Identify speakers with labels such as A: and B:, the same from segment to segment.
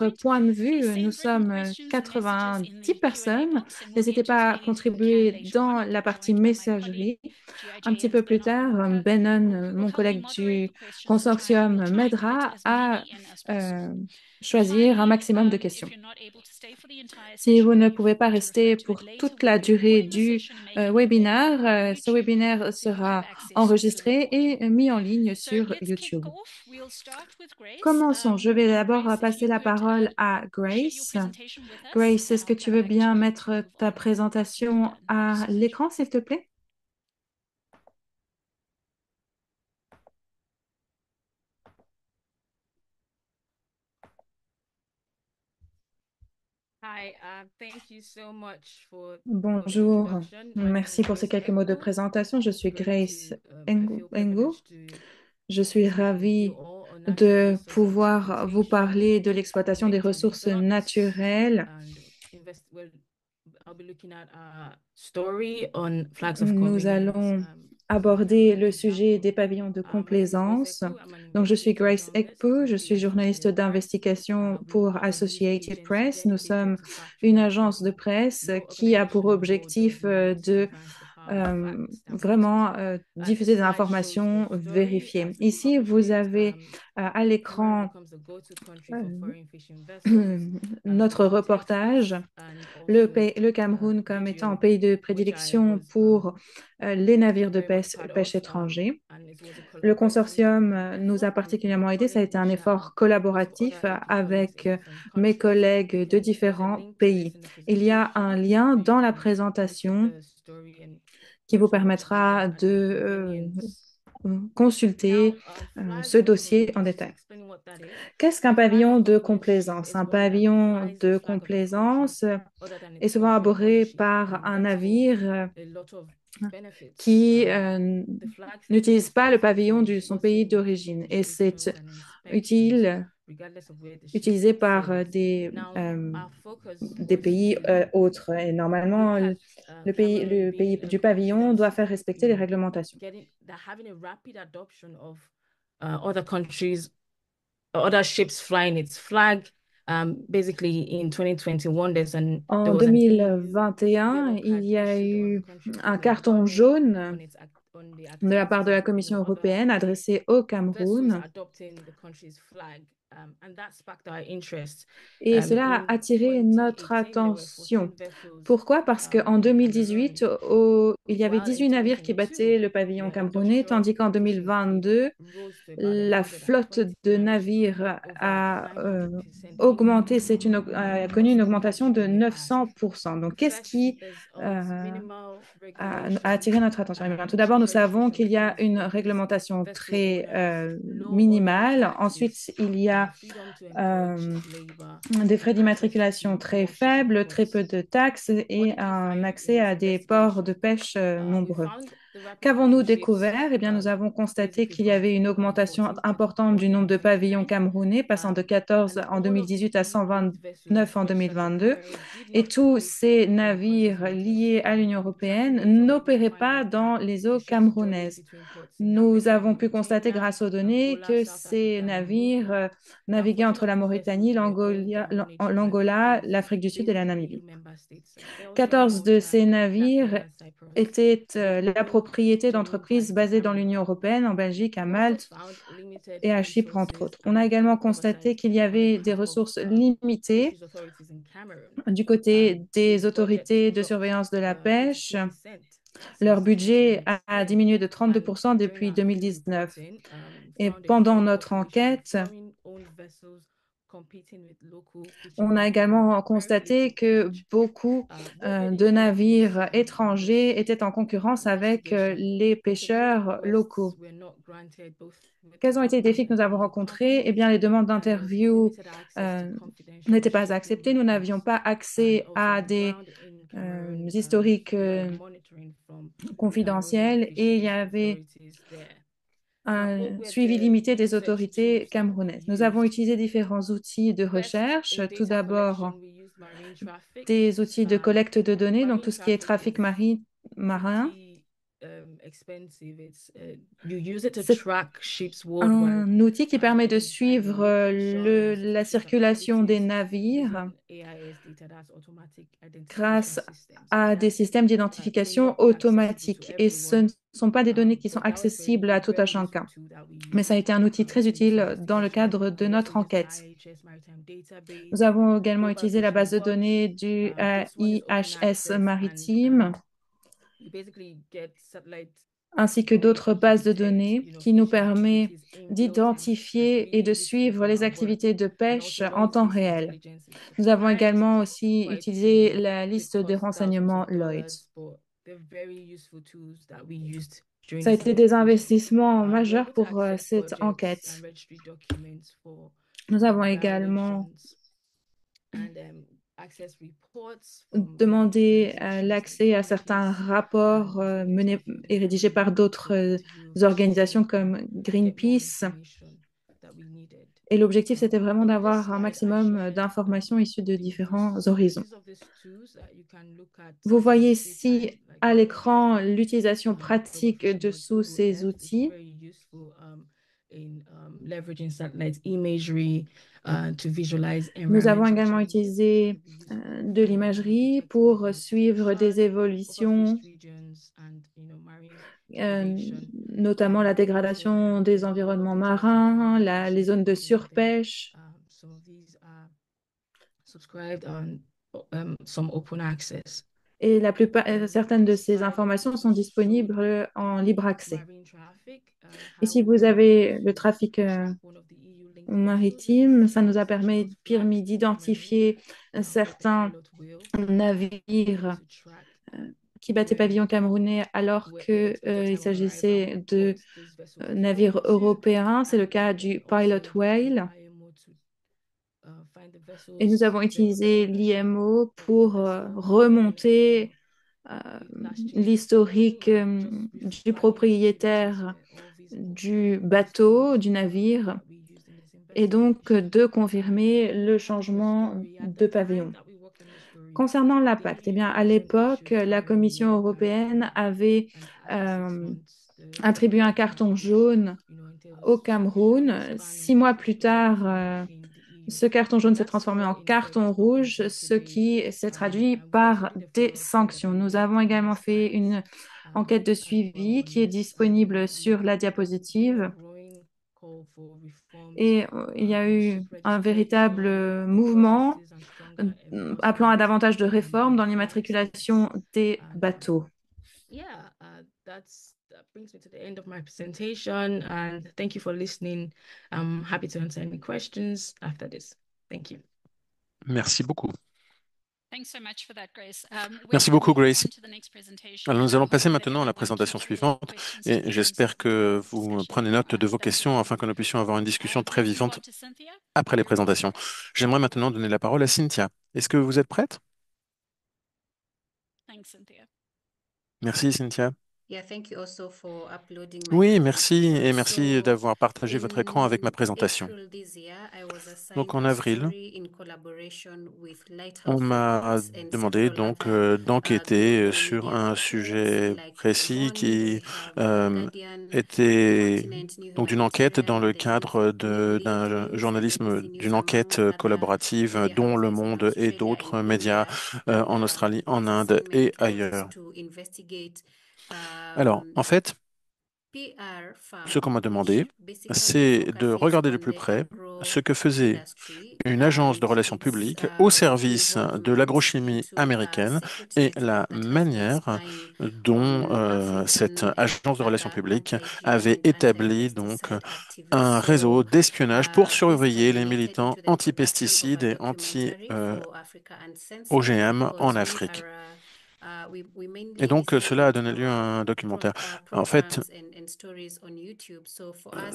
A: notre point de vue, nous sommes 90 personnes. N'hésitez pas à contribuer dans la partie messagerie. Un petit peu plus tard, Benon, mon collègue du consortium, m'aidera à euh, choisir un maximum de questions. Si vous ne pouvez pas rester pour toute la durée du webinaire, ce webinaire sera enregistré et mis en ligne sur YouTube. Commençons. Je vais d'abord passer la parole à Grace. Grace, est-ce que tu veux bien mettre ta présentation à l'écran, s'il te plaît?
B: Hi, thank you so much for the
A: Bonjour.
B: introduction. My name
A: Merci
B: is
A: pour ces
B: Grace
A: quelques mots de
B: Ekpo.
A: présentation. Je suis
B: Great
A: Grace
B: to, I feel
A: Engu.
B: privileged to
A: Je suis
B: speak with you
A: ravie
B: all on natural
A: de
B: resource
A: pouvoir vous
B: exploitation
A: parler de l'exploitation des ressources
B: collectively developed
A: naturelles.
B: and invest. Well, I'll be looking at a story on flags of
A: Nous
B: convenience.
A: allons
B: So we have
A: aborder
B: an
A: le sujet
B: example.
A: des pavillons de
B: My name is Grace
A: complaisance.
B: Ekpo. I'm an
A: Donc, je suis
B: investigative
A: Grace
B: journalist
A: Ekpo, je
B: with the
A: suis journaliste
B: Associated Press.
A: d'investigation
B: We
A: pour
B: have a news
A: Associated
B: agency
A: Press. Nous
B: dedicated
A: sommes
B: to
A: une
B: fact-checking
A: agence de
B: credible.
A: presse
B: No
A: qui a pour
B: organization in the world does
A: objectif
B: more to
A: de
B: advance the power of facts than we do.
A: diffuser
B: This
A: des
B: slide shows the
A: informations
B: story
A: vérifiées.
B: as we
A: Ici, vous
B: publish it.
A: avez à
B: Cameroon
A: l'écran
B: becomes the go-to country for
A: euh,
B: foreign fishing vessels
A: notre
B: to protect
A: reportage.
B: fish and also
A: Le Cameroun comme étant un
B: video,
A: pays de
B: which I
A: prédilection
B: was
A: pour les navires de
B: very much part
A: pêche
B: of.
A: étrangers.
B: And it was a
A: Le
B: collaborative
A: consortium nous a
B: effort. I'm
A: particulièrement aidé. Ça a
B: recording
A: été un
B: this
A: effort
B: with
A: collaboratif
B: other AP colleagues
A: avec
B: in different
A: mes
B: countries.
A: collègues de
B: There's a
A: différents
B: link to this
A: pays.
B: in the
A: Il y a un
B: presentation,
A: lien
B: so you
A: dans la
B: can look at
A: présentation
B: the story and
A: qui vous
B: watch the video
A: permettra
B: at your
A: de
B: convenience.
A: consulter
B: Now, flag
A: ce
B: of
A: dossier en
B: convenience, just
A: détail.
B: explaining what that is.
A: Qu'est-ce
B: A
A: qu'un
B: flag
A: pavillon
B: of
A: de
B: convenience
A: complaisance?
B: is
A: Un
B: one that
A: pavillon
B: flies the
A: de
B: flag of a country
A: complaisance
B: other than
A: est
B: its
A: souvent
B: country of
A: arboré
B: ownership,
A: par
B: and
A: un
B: that's for
A: navire
B: a lot of benefits.
A: qui
B: The flag
A: n'utilise pas le
B: specifies
A: pavillon de son
B: what's
A: pays
B: in
A: d'origine et c'est
B: restrictions and inspections,
A: utile,
B: regardless of where the ship
A: utilisé par
B: sails. Now, our focus
A: des
B: was
A: pays
B: to
A: autres. Et normalement,
B: look at
A: le
B: Cameroon
A: pays
B: being a
A: du
B: country
A: pavillon doit
B: that's,
A: faire respecter les réglementations.
B: getting that having a rapid adoption of other countries, other ships flying its flag. Basically, in 2021, there
A: En
B: was an EU
A: 2021,
B: yellow
A: il
B: card
A: y a
B: issued on
A: eu
B: countries
A: un
B: like
A: carton
B: Benin
A: jaune
B: on on the
A: de la part
B: activities
A: de
B: of,
A: la Commission
B: other
A: européenne adressé au
B: vessels
A: Cameroun.
B: adopting the country's flag. And that sparked our interest.
A: Et cela a
B: In
A: attiré notre
B: 2018, there were
A: attention.
B: 14 vessels
A: Pourquoi? Parce qu'en
B: in Cameroon,
A: 2018, il y avait
B: while in
A: 18 navires qui
B: 2022,
A: battaient le pavillon camerounais,
B: industrial
A: tandis qu'en
B: fishing fleet
A: 2022,
B: rose to about
A: la flotte de
B: 129 ships,
A: navires
B: over
A: a
B: 900%
A: augmenté,
B: increase
A: a connu une
B: versus
A: augmentation
B: last
A: de
B: year when they asked.
A: 900%. Donc, qu'est-ce
B: First,
A: qui
B: there's always
A: euh,
B: minimal
A: a
B: regulation
A: attiré notre attention? Eh bien, tout d'abord, nous
B: strict
A: savons
B: fishing
A: qu'il y a
B: codes
A: une
B: for
A: réglementation
B: vessel
A: très
B: owners, low oil
A: minimale.
B: taxes,
A: Ensuite, il y a
B: freedom to employ
A: euh,
B: cheap labor,
A: des frais
B: and access
A: d'immatriculation
B: to
A: très
B: more shipping
A: faibles, très peu
B: ports.
A: de taxes et
B: What did we
A: un
B: find in
A: accès
B: this
A: à des ports de
B: investigation?
A: pêche
B: We
A: nombreux.
B: found the rapid growth
A: Qu'avons-nous
B: of ships,
A: découvert? Eh bien, nous avons constaté
B: basically
A: qu'il y
B: from
A: avait une augmentation
B: 214 to
A: importante du nombre de pavillons
B: 159.
A: camerounais, passant de 14
B: And
A: en
B: all of
A: 2018 à
B: the EU-linked vessels
A: 129 en
B: registered with
A: 2022.
B: primary did
A: Et
B: not
A: tous
B: trade
A: ces
B: on the country's
A: navires
B: waters.
A: liés à l'Union
B: Tracking
A: européenne
B: data led us to
A: n'opéraient
B: find
A: pas
B: out that
A: dans les
B: the
A: eaux
B: ships journeyed
A: camerounaises.
B: between ports in
A: Nous
B: Africa,
A: avons pu constater
B: Mauritania,
A: grâce aux données
B: Angola,
A: que
B: South
A: ces
B: Africa, and
A: navires
B: Namibia. Now,
A: naviguaient
B: 14
A: entre
B: of
A: la
B: these
A: Mauritanie,
B: vessels were owned and managed by
A: l'Angola,
B: companies
A: l'Afrique du Sud et la
B: based in
A: Namibie.
B: EU member states: Belgium,
A: 14 de
B: Malta,
A: ces navires
B: Latvia, and Cyprus.
A: étaient
B: With
A: la
B: no
A: propriété
B: genuine
A: d'entreprises
B: ties to
A: basées dans l'Union
B: Cameroon.
A: européenne, en Belgique, à
B: We also
A: Malte
B: found limited
A: et à Chypre, entre
B: resources
A: autres. On a
B: and
A: également constaté
B: oversight
A: qu'il y
B: on the
A: avait des
B: part of
A: ressources limitées
B: fisheries authorities in Cameroon.
A: du côté
B: The
A: des
B: budget
A: autorités de
B: dropped
A: surveillance de la pêche.
B: 32%
A: Leur
B: since
A: budget a
B: 2018,
A: diminué de
B: and
A: 32%
B: during
A: depuis
B: our field
A: 2019.
B: reporting,
A: Et
B: found a
A: pendant
B: strong
A: notre
B: population of
A: enquête,
B: foreign-owned vessels competing with local
A: on a
B: fishermen for
A: également
B: very
A: constaté
B: little
A: que
B: catch.
A: beaucoup
B: What made
A: de
B: it all this
A: navires
B: worse?
A: étrangers étaient en concurrence avec
B: Investigation.
A: les
B: Categoric
A: pêcheurs
B: requests
A: locaux.
B: were not granted, both
A: Quels ont été les
B: domestically
A: défis que
B: and
A: nous avons
B: EU
A: rencontrés? Eh
B: companies,
A: bien, les demandes
B: and there was
A: d'interview
B: limited access to
A: euh,
B: confidential
A: n'étaient pas
B: shipping
A: acceptées. Nous n'avions
B: records.
A: pas
B: And
A: accès
B: also
A: à
B: on the
A: des
B: ground in Cameroon,
A: historiques
B: required monitoring from the Cameroonian
A: confidentiels et il y
B: fisheries
A: avait
B: authorities there. Now, what
A: un
B: were
A: suivi
B: the
A: limité des
B: research
A: autorités
B: tools that we
A: camerounaises. Nous avons
B: used?
A: utilisé différents outils de
B: First,
A: recherche.
B: in
A: Tout
B: data
A: d'abord,
B: collection, we used marine traffic.
A: des outils de collecte de données, donc
B: Marine
A: tout ce qui est
B: traffic
A: trafic
B: is
A: marin.
B: pretty expensive. You use it to
A: C'est
B: track ships worldwide.
A: un outil qui permet de
B: Identifying
A: suivre
B: location and
A: la
B: suspicious
A: circulation des
B: activities
A: navires
B: using AIS data, that's automatic identification
A: grâce
B: systems. And
A: à des
B: that's
A: systèmes
B: clear
A: d'identification
B: accessible to
A: automatiques. Et ce
B: everyone
A: sont pas des données qui sont
B: But that was
A: accessibles à tout à
B: very useful
A: chacun.
B: tool that we
A: Mais
B: use
A: ça a été un outil très
B: in this
A: utile dans le
B: investigation.
A: cadre de
B: We also
A: notre
B: use the
A: enquête.
B: IHS Maritime
A: Nous
B: Database,
A: avons également
B: Global
A: utilisé la
B: Fish
A: base de données
B: Reports.
A: du
B: This one is open
A: IHS
B: access, and
A: maritime,
B: you basically get satellite
A: ainsi que d'autres
B: information to
A: bases de
B: detect,
A: données qui nous
B: fishing
A: permet
B: activities in real time. That's
A: d'identifier et
B: really
A: de
B: useful
A: suivre
B: for
A: les
B: our work.
A: activités de
B: And
A: pêche
B: also when
A: en
B: it
A: temps
B: comes to
A: réel.
B: intelligence,
A: Nous avons
B: might
A: également aussi
B: quite
A: utilisé la
B: they
A: liste des
B: cost thousands
A: renseignements
B: of
A: Lloyds.
B: dollars, but they're very useful tools that we used during
A: Ça a
B: this
A: été des
B: investigation.
A: investissements
B: We're
A: majeurs
B: able to
A: pour
B: access
A: cette
B: budgets and
A: enquête.
B: registry documents for
A: Nous avons également
B: violations and access reports from
A: demandé
B: organizations like
A: l'accès à certains
B: Greenpeace
A: rapports
B: and some
A: menés
B: of
A: et rédigés par d'autres
B: WWF
A: organisations
B: so
A: comme
B: get more
A: Greenpeace.
B: information that we needed.
A: Et l'objectif, c'était vraiment
B: On this
A: d'avoir un
B: slide, I
A: maximum
B: shared
A: d'informations issues de différents
B: the
A: horizons.
B: use of these tools that you can look at
A: Vous
B: in
A: voyez
B: free time,
A: ici
B: like
A: à l'écran
B: WWF,
A: l'utilisation
B: Global
A: pratique
B: Fishing
A: de tous ces
B: WWF. It's
A: outils.
B: very useful in leveraging satellite imagery to visualize
A: Nous avons
B: environmental
A: également
B: changes. This
A: utilisé
B: could be useful
A: de l'imagerie
B: detecting
A: pour suivre des
B: shark,
A: évolutions,
B: overfished regions, and marine
A: euh,
B: degradation.
A: notamment la
B: We also
A: dégradation
B: can
A: des
B: use a lot of
A: environnements
B: data from
A: marins, les
B: publications
A: zones de
B: on the internet.
A: surpêche.
B: Some of these are subscribed on some open access.
A: Et la plupart, certaines de
B: This
A: ces
B: slide
A: informations
B: also
A: sont
B: showed
A: disponibles en libre accès.
B: marine traffic, how
A: Ici,
B: we
A: vous
B: were able
A: avez le
B: to
A: trafic
B: track one of the EU-linked vessels
A: maritime. Ça nous a
B: that crossed
A: permis
B: the Cameroon
A: d'identifier
B: called the
A: certains
B: pilot whale. We were able
A: navires
B: to track
A: qui battaient
B: where
A: pavillon camerounais alors qu'il
B: time of arrival and
A: s'agissait
B: what
A: de
B: port this vessel was
A: navires
B: going to,
A: européens. C'est le
B: and
A: cas du Pilot
B: also using
A: Whale.
B: IMO to find the
A: Et nous
B: vessels,
A: avons
B: verify
A: utilisé
B: ownership
A: l'IMO
B: of the
A: pour
B: vessel, and
A: remonter euh,
B: last year's reporting
A: l'historique
B: just
A: du
B: flagging activities
A: propriétaire
B: were all visible.
A: du
B: These are
A: bateau, du
B: tools
A: navire,
B: that we used in this
A: et donc
B: investigation.
A: de
B: And
A: confirmer le
B: the
A: changement
B: story at the
A: de
B: time
A: pavillon.
B: that we worked on the story,
A: Concernant
B: the
A: l'impact, eh
B: EU
A: bien, à
B: Commission
A: l'époque,
B: issued
A: la
B: the
A: Commission
B: yellow card
A: européenne avait
B: and after six
A: euh,
B: months the
A: attribué un
B: red card,
A: carton
B: which
A: jaune au
B: entails
A: Cameroun.
B: serious ban on
A: 6 mois plus
B: exporting
A: tard,
B: within the EU.
A: ce carton jaune
B: And
A: s'est
B: that
A: transformé
B: saw
A: en
B: in effect
A: carton
B: up
A: rouge,
B: until
A: ce
B: today.
A: qui s'est traduit
B: And we also
A: par
B: did a
A: des
B: follow-up study that
A: sanctions.
B: we
A: Nous
B: linked
A: avons
B: in the
A: également fait
B: slides
A: une enquête de
B: as well
A: suivi
B: on
A: qui est
B: this, and
A: disponible
B: we
A: sur la
B: been a
A: diapositive.
B: growing call for reforms
A: Et il y a
B: in
A: eu
B: ship
A: un véritable
B: registration
A: mouvement
B: processes and stronger
A: appelant à
B: enforcement
A: davantage de
B: in
A: réformes dans
B: flag states.
A: l'immatriculation des
B: And
A: bateaux.
B: yeah, that brings me to the end of my presentation. And thank you for listening. I'm happy to answer any questions after this. Thank you.
C: Merci beaucoup.
D: Merci
C: beaucoup, Grace. Alors, nous allons passer maintenant à la présentation suivante et j'espère que vous prenez note de vos questions afin que nous puissions avoir une discussion très vivante après les présentations. J'aimerais maintenant donner la parole à Cynthia. Est-ce que vous êtes prête? Merci, Cynthia. Oui, merci et merci d'avoir partagé votre écran avec ma présentation. Donc, en avril, on m'a demandé donc d'enquêter sur un sujet précis qui était donc d'une enquête dans le cadre d'un journalisme, d'une enquête collaborative dont Le Monde et d'autres médias en Australie, en Inde et ailleurs. Alors, en fait, ce qu'on m'a demandé, c'est de regarder de plus près ce que faisait une agence de relations publiques au service de l'agrochimie américaine et la manière dont cette agence de relations publiques avait établi donc un réseau d'espionnage pour surveiller les militants anti-pesticides et anti-OGM en Afrique. Et donc, cela a donné lieu à un documentaire. En fait,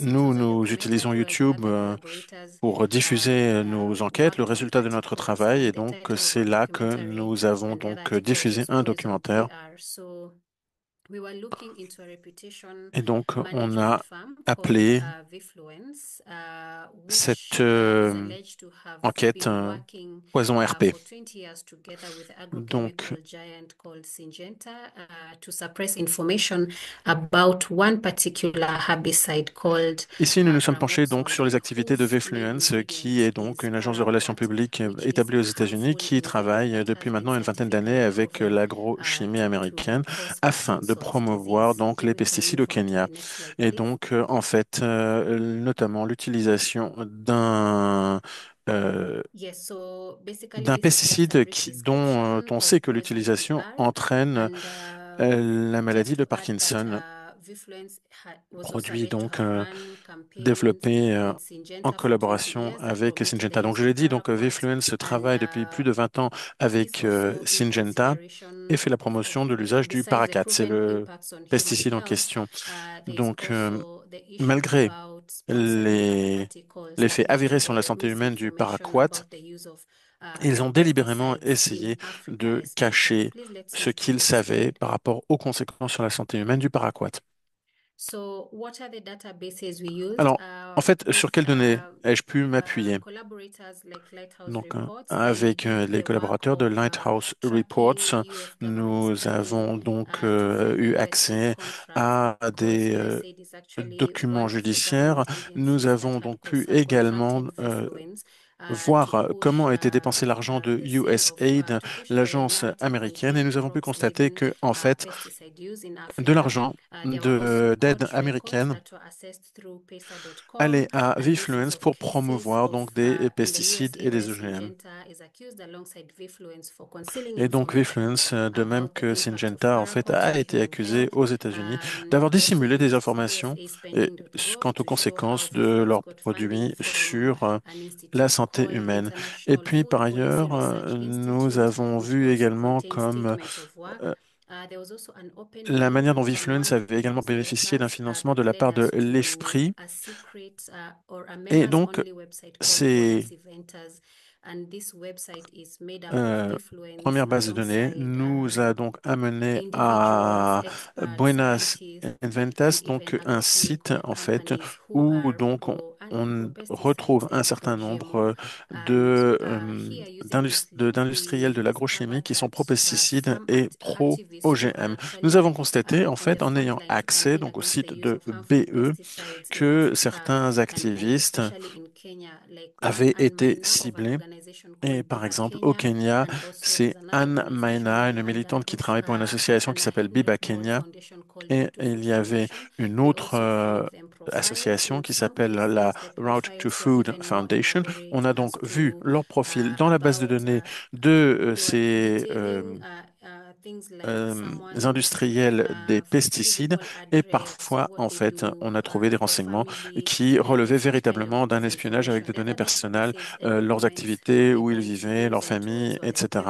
C: nous utilisons YouTube pour diffuser nos enquêtes, le résultat de notre travail, et donc c'est là que nous avons donc diffusé un documentaire. Et donc, on a appelé cette enquête Poison RP. Donc, ici, nous nous sommes penchés donc sur les activités de Vfluence, qui est donc une agence de relations publiques établie aux États-Unis qui travaille depuis maintenant une vingtaine d'années avec l'agrochimie américaine afin de promouvoir donc les pesticides au Kenya. Et donc, en fait, notamment l'utilisation euh, d'un pesticide dont on sait que l'utilisation entraîne la maladie de Parkinson, produit donc développé en collaboration avec Syngenta. Donc, je l'ai dit, donc Vifluence travaille depuis plus de 20 ans avec Syngenta et fait la promotion de l'usage du paraquat. C'est le pesticide en question. Donc, malgré les, l'effet avéré sur la santé humaine du paraquat, ils ont délibérément essayé de cacher ce qu'ils savaient par rapport aux conséquences sur la santé humaine du paraquat. Alors, en fait, sur quelles données ai-je pu m'appuyer? Donc, avec les collaborateurs de Lighthouse Reports, nous avons donc eu accès à des documents judiciaires. Nous avons donc pu également voir comment a été dépensé l'argent de USAID, l'agence américaine, et nous avons pu constater que, en fait, de l'argent d'aide américaine allait à Vifluence pour promouvoir donc des pesticides et des OGM. Et donc Vifluence, de même que Syngenta, en fait, a été accusé aux États-Unis d'avoir dissimulé des informations quant aux conséquences de leurs produits sur la santé humaine. Et puis, par ailleurs, nous avons vu également comme la manière dont Vifluence avait également bénéficié d'un financement de la part de l'EFPRI. Et donc, ces premières bases de données nous a donc amené à Buenas Inventas, donc un site en fait où donc on retrouve un certain nombre d'industriels de l'agrochimie qui sont pro-pesticides et pro-OGM. Nous avons constaté en fait en ayant accès donc au site de BE que certains activistes avaient été ciblés. Et par exemple, au Kenya, c'est Anne Maina, une militante qui travaille pour une association qui s'appelle Biba Kenya. Et il y avait une autre association qui s'appelle la Route to Food Foundation. On a donc vu leur profil dans la base de données de industriels des pesticides et parfois, en fait, on a trouvé des renseignements qui relevaient véritablement d'un espionnage avec des données personnelles, leurs activités, où ils vivaient, leur famille, etc.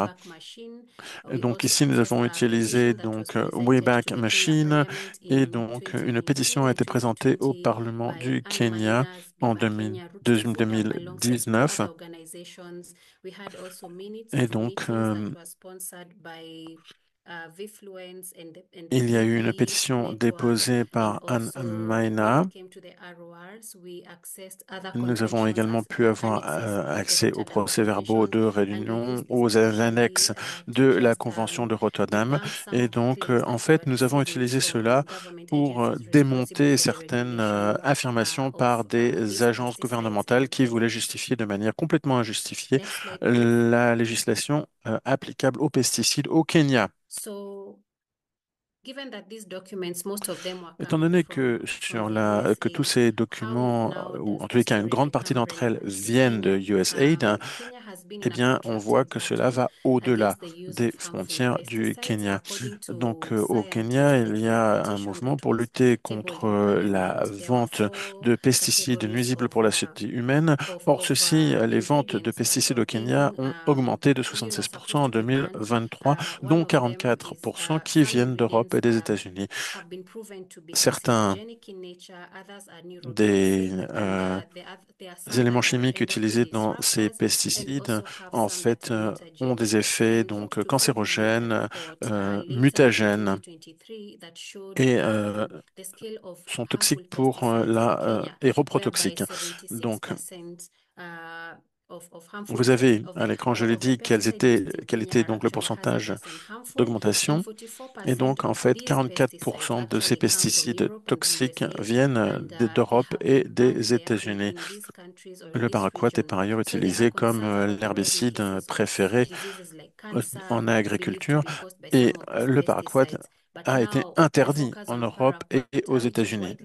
C: Donc ici, nous avons utilisé donc Wayback Machine et donc une pétition a été présentée au Parlement du Kenya en 2019. Et donc, il y a eu une pétition déposée par Anne Maina. Nous avons également pu avoir accès aux procès-verbaux de réunion, aux annexes de la Convention de Rotterdam. Et donc, en fait, nous avons utilisé cela pour démonter certaines affirmations par des agences gouvernementales qui voulaient justifier de manière complètement injustifiée la législation applicable aux pesticides au Kenya. Étant donné que que tous ces documents, ou en tous les cas une grande partie d'entre elles viennent de USAID, hein, eh bien, on voit que cela va au-delà des frontières du Kenya. Donc, au Kenya, il y a un mouvement pour lutter contre la vente de pesticides nuisibles pour la santé humaine. Or, les ventes de pesticides au Kenya ont augmenté de 76% en 2023, dont 44% qui viennent d'Europe et des États-Unis. Certains des éléments chimiques utilisés dans ces pesticides, en fait, ont des effets donc cancérogènes, mutagènes et sont toxiques pour et reprotoxiques. Donc, vous avez à l'écran, je l'ai dit, quel était donc le pourcentage d'augmentation. Et donc, en fait, 44% de ces pesticides toxiques viennent d'Europe et des États-Unis. Le paraquat est par ailleurs utilisé comme l'herbicide préféré en agriculture. Et le paraquat a été interdit en Europe et aux États-Unis.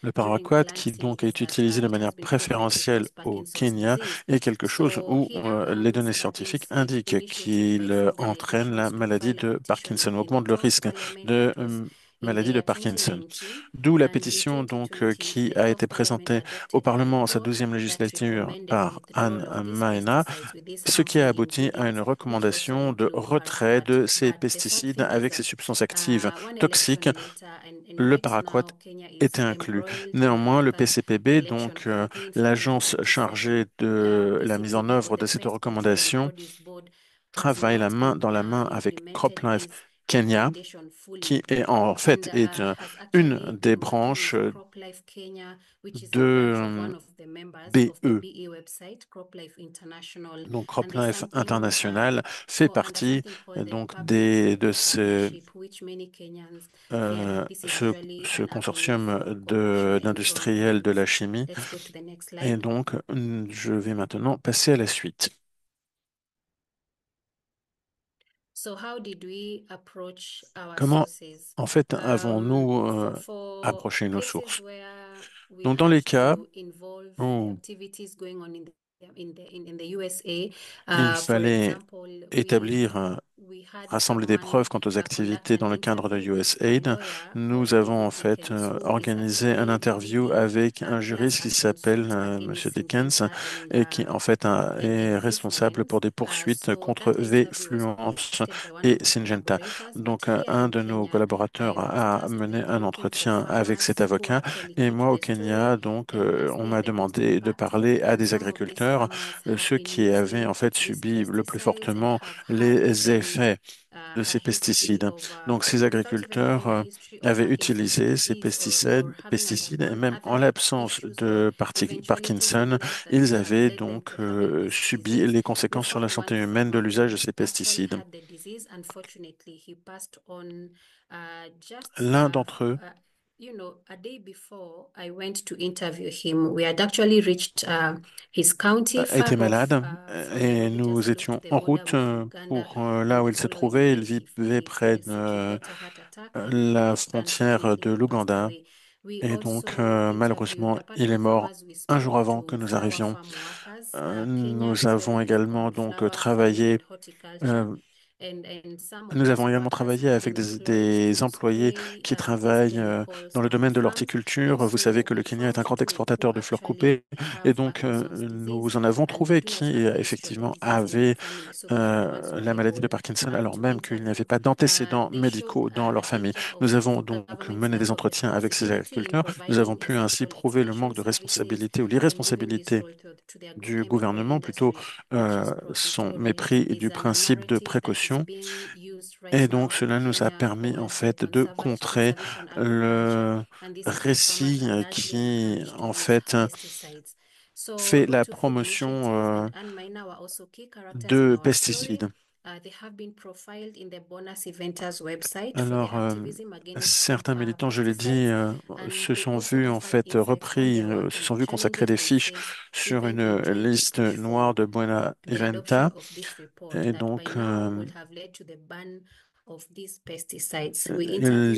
C: Le paraquat, qui donc est utilisé de manière préférentielle au Kenya, est quelque chose où les données scientifiques indiquent qu'il entraîne la maladie de Parkinson, augmente le risque de maladie de Parkinson. D'où la pétition donc qui a été présentée au Parlement en sa 12e législature par Anne Maena, ce qui a abouti à une recommandation de retrait de ces pesticides avec ces substances actives toxiques. Le paraquat était inclus. Néanmoins, le PCPB, donc l'agence chargée de la mise en œuvre de cette recommandation, travaille la main dans la main avec CropLife Kenya, qui est en fait est une des branches de BE. Donc CropLife International fait partie donc ce consortium d'industriels de la chimie. Et donc, je vais maintenant passer à la suite. Comment, en fait, avons-nous approché nos sources? Donc, dans les cas où il fallait établir rassembler des preuves quant aux activités dans le cadre de USAID, nous avons en fait organisé un interview avec un juriste qui s'appelle Monsieur Dickens et qui en fait est responsable pour des poursuites contre V-Fluence et Syngenta. Donc un de nos collaborateurs a mené un entretien avec cet avocat et moi au Kenya, donc on m'a demandé de parler à des agriculteurs, ceux qui avaient en fait subi le plus fortement les effets de ces pesticides. Donc, ces agriculteurs avaient utilisé ces pesticides et même en l'absence de Parkinson, ils avaient donc subi les conséquences sur la santé humaine de l'usage de ces pesticides. L'un d'entre eux était malade et nous étions en route pour là où il se trouvait. Il vivait près de la frontière de l'Ouganda et donc malheureusement il est mort un jour avant que nous arrivions. Nous avons également donc euh, nous avons également travaillé avec des employés qui travaillent dans le domaine de l'horticulture. Vous savez que le Kenya est un grand exportateur de fleurs coupées et donc nous en avons trouvé qui effectivement avaient la maladie de Parkinson alors même qu'il n'y avait pas d'antécédents médicaux dans leur famille. Nous avons donc mené des entretiens avec ces agriculteurs. Nous avons pu ainsi prouver le manque de responsabilité ou l'irresponsabilité du gouvernement, plutôt son mépris du principe de précaution. Et donc, cela nous a permis, en fait, de contrer le récit qui, en fait, fait la promotion de pesticides. Alors, certains militants, je l'ai dit, se sont vus en fait repris, se sont vus consacrer des fiches sur une liste noire de Buena Eventa. Et donc,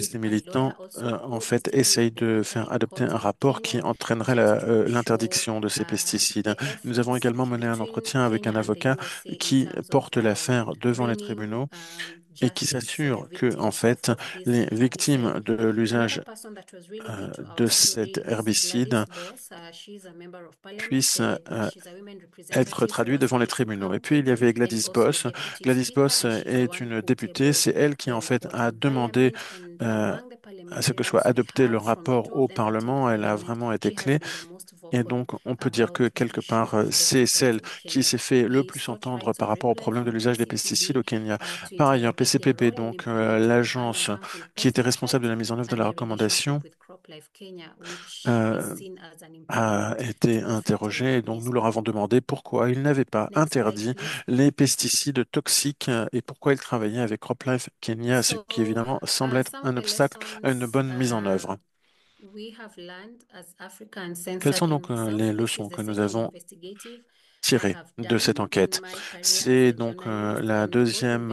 C: ces militants, en fait, essayent de faire adopter un rapport qui entraînerait l'interdiction de ces pesticides. Nous avons également mené un entretien avec un avocat qui porte l'affaire devant les tribunaux et qui s'assure que, en fait, les victimes de l'usage de cet herbicide puissent être traduits devant les tribunaux. Et puis, il y avait Gladys Boss. Gladys Boss est une députée. C'est elle qui, en fait, a demandé euh, à ce que soit adopté le rapport au Parlement. Elle a vraiment été clé. Et donc, on peut dire que quelque part, c'est celle qui s'est fait le plus entendre par rapport au problème de l'usage des pesticides au Kenya. Par ailleurs, PCPB, donc l'agence qui était responsable de la mise en œuvre de la recommandation, euh, a été interrogée. Et donc, nous leur avons demandé pourquoi ils n'avaient pas interdit les pesticides toxiques et pourquoi ils travaillaient avec CropLife Kenya, ce qui évidemment semble être un obstacle à une bonne mise en œuvre. Quelles sont donc les leçons que nous avons tirés de cette enquête. C'est donc la deuxième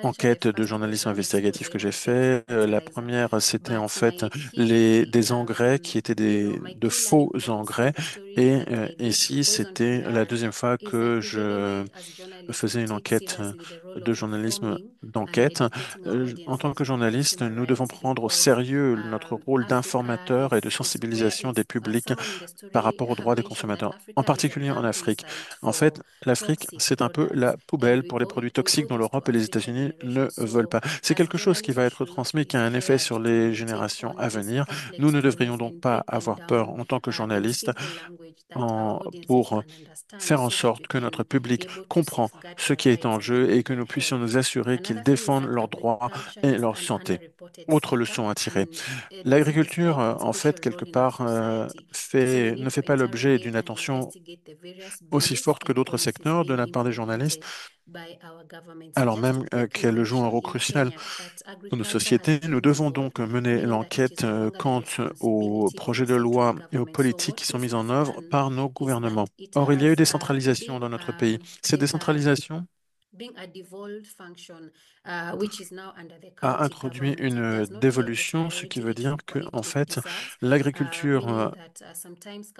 C: enquête de journalisme investigatif que j'ai fait. La première, c'était en fait des engrais qui étaient de faux engrais. Et ici, c'était la deuxième fois que je faisais une enquête de journalisme d'enquête. En tant que journaliste, nous devons prendre au sérieux notre rôle d'informateur et de sensibilisation des publics par rapport aux droits des consommateurs, en particulier en Afrique. En fait, l'Afrique, c'est un peu la poubelle pour les produits toxiques dont l'Europe et les États-Unis ne veulent pas. C'est quelque chose qui va être transmis, qui a un effet sur les générations à venir. Nous ne devrions donc pas avoir peur en tant que journalistes pour faire en sorte que notre public comprend ce qui est en jeu et que nous puissions nous assurer qu'ils défendent leurs droits et leur santé. Autre leçon à tirer. L'agriculture, en fait, quelque part, ne fait pas l'objet d'une attention aussi forte que d'autres secteurs de la part des journalistes, alors même qu'elle joue un rôle crucial dans nos sociétés. Nous devons donc mener l'enquête quant aux projets de loi et aux politiques qui sont mises en œuvre par nos gouvernements. Or, il y a eu des centralisations dans notre pays. Ces décentralisations a introduit une dévolution, ce qui veut dire que, en fait, l'agriculture,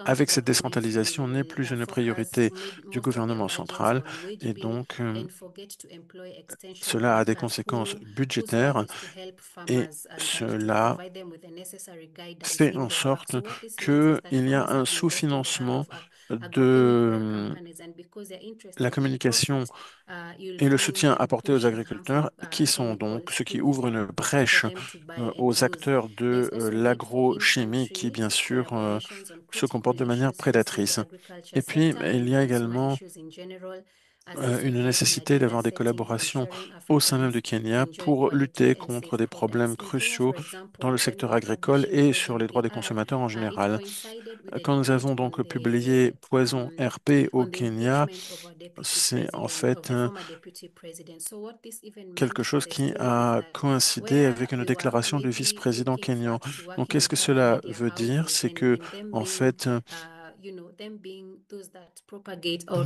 C: avec cette décentralisation, n'est plus une priorité du gouvernement central et donc cela a des conséquences budgétaires et cela fait en sorte qu'il y a un sous-financement de la communication et le soutien apporté aux agriculteurs, qui sont donc ce qui ouvre une brèche aux acteurs de l'agrochimie qui, bien sûr, se comportent de manière prédatrice. Et puis, il y a également une nécessité d'avoir des collaborations au sein même du Kenya pour lutter contre des problèmes cruciaux dans le secteur agricole et sur les droits des consommateurs en général. Quand nous avons donc publié Poison RP au Kenya, c'est en fait quelque chose qui a coïncidé avec une déclaration du vice-président kényan. Donc, qu'est-ce que cela veut dire? C'est que, en fait,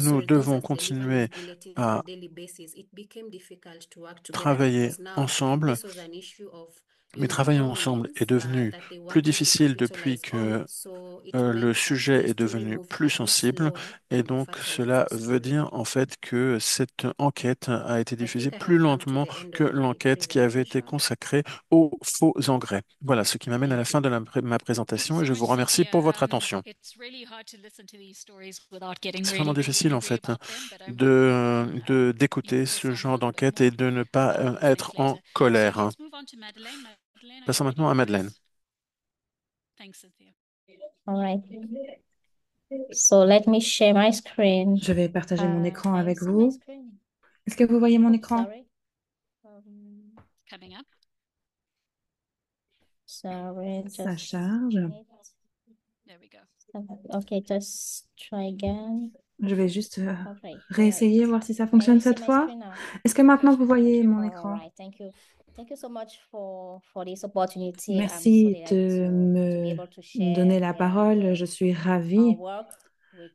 C: nous devons continuer à travailler ensemble, mais travailler ensemble est devenu plus difficile depuis que le sujet est devenu plus sensible et donc cela veut dire en fait que cette enquête a été diffusée plus lentement que l'enquête qui avait été consacrée aux faux engrais. Voilà ce qui m'amène à la fin de ma présentation et je vous remercie pour votre attention. C'est vraiment difficile en fait d'écouter ce genre d'enquête et de ne pas être en colère. Passons maintenant à Madeleine.
E: All right. So let me share my screen.
A: Je vais partager mon écran avec vous. Est-ce que vous voyez mon écran?
E: Sorry,
A: Ça charge.
E: Okay, just try again.
A: Je vais juste réessayer, voir si ça fonctionne cette fois. Est-ce que maintenant vous voyez mon écran?
E: Thank you so much for this opportunity.
A: Merci de me donner la parole. Je suis ravie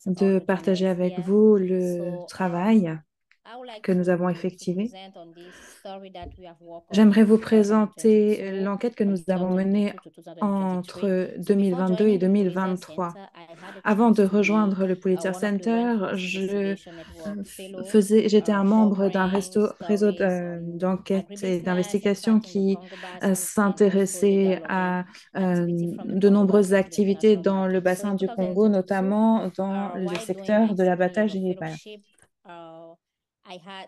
A: de partager avec vous le travail que nous avons effectué. J'aimerais vous présenter l'enquête que nous avons menée entre 2022 et 2023. Avant de rejoindre le Pulitzer Center, j'étais un membre d'un réseau d'enquête et d'investigation qui s'intéressait à de nombreuses activités dans le bassin du Congo, notamment dans le secteur de l'abattage et l'élevage.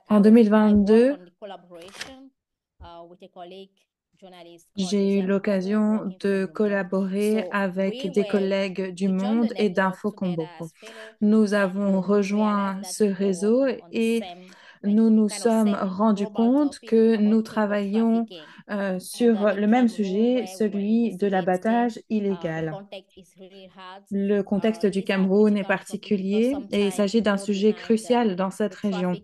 A: En 2022, j'ai eu l'occasion de collaborer avec des collègues du Monde et d'Info Comboko. Nous avons rejoint ce réseau et nous nous sommes rendus compte que nous travaillions sur le même sujet, celui de l'abattage illégal. Le contexte du Cameroun est particulier et il s'agit d'un sujet crucial dans cette région.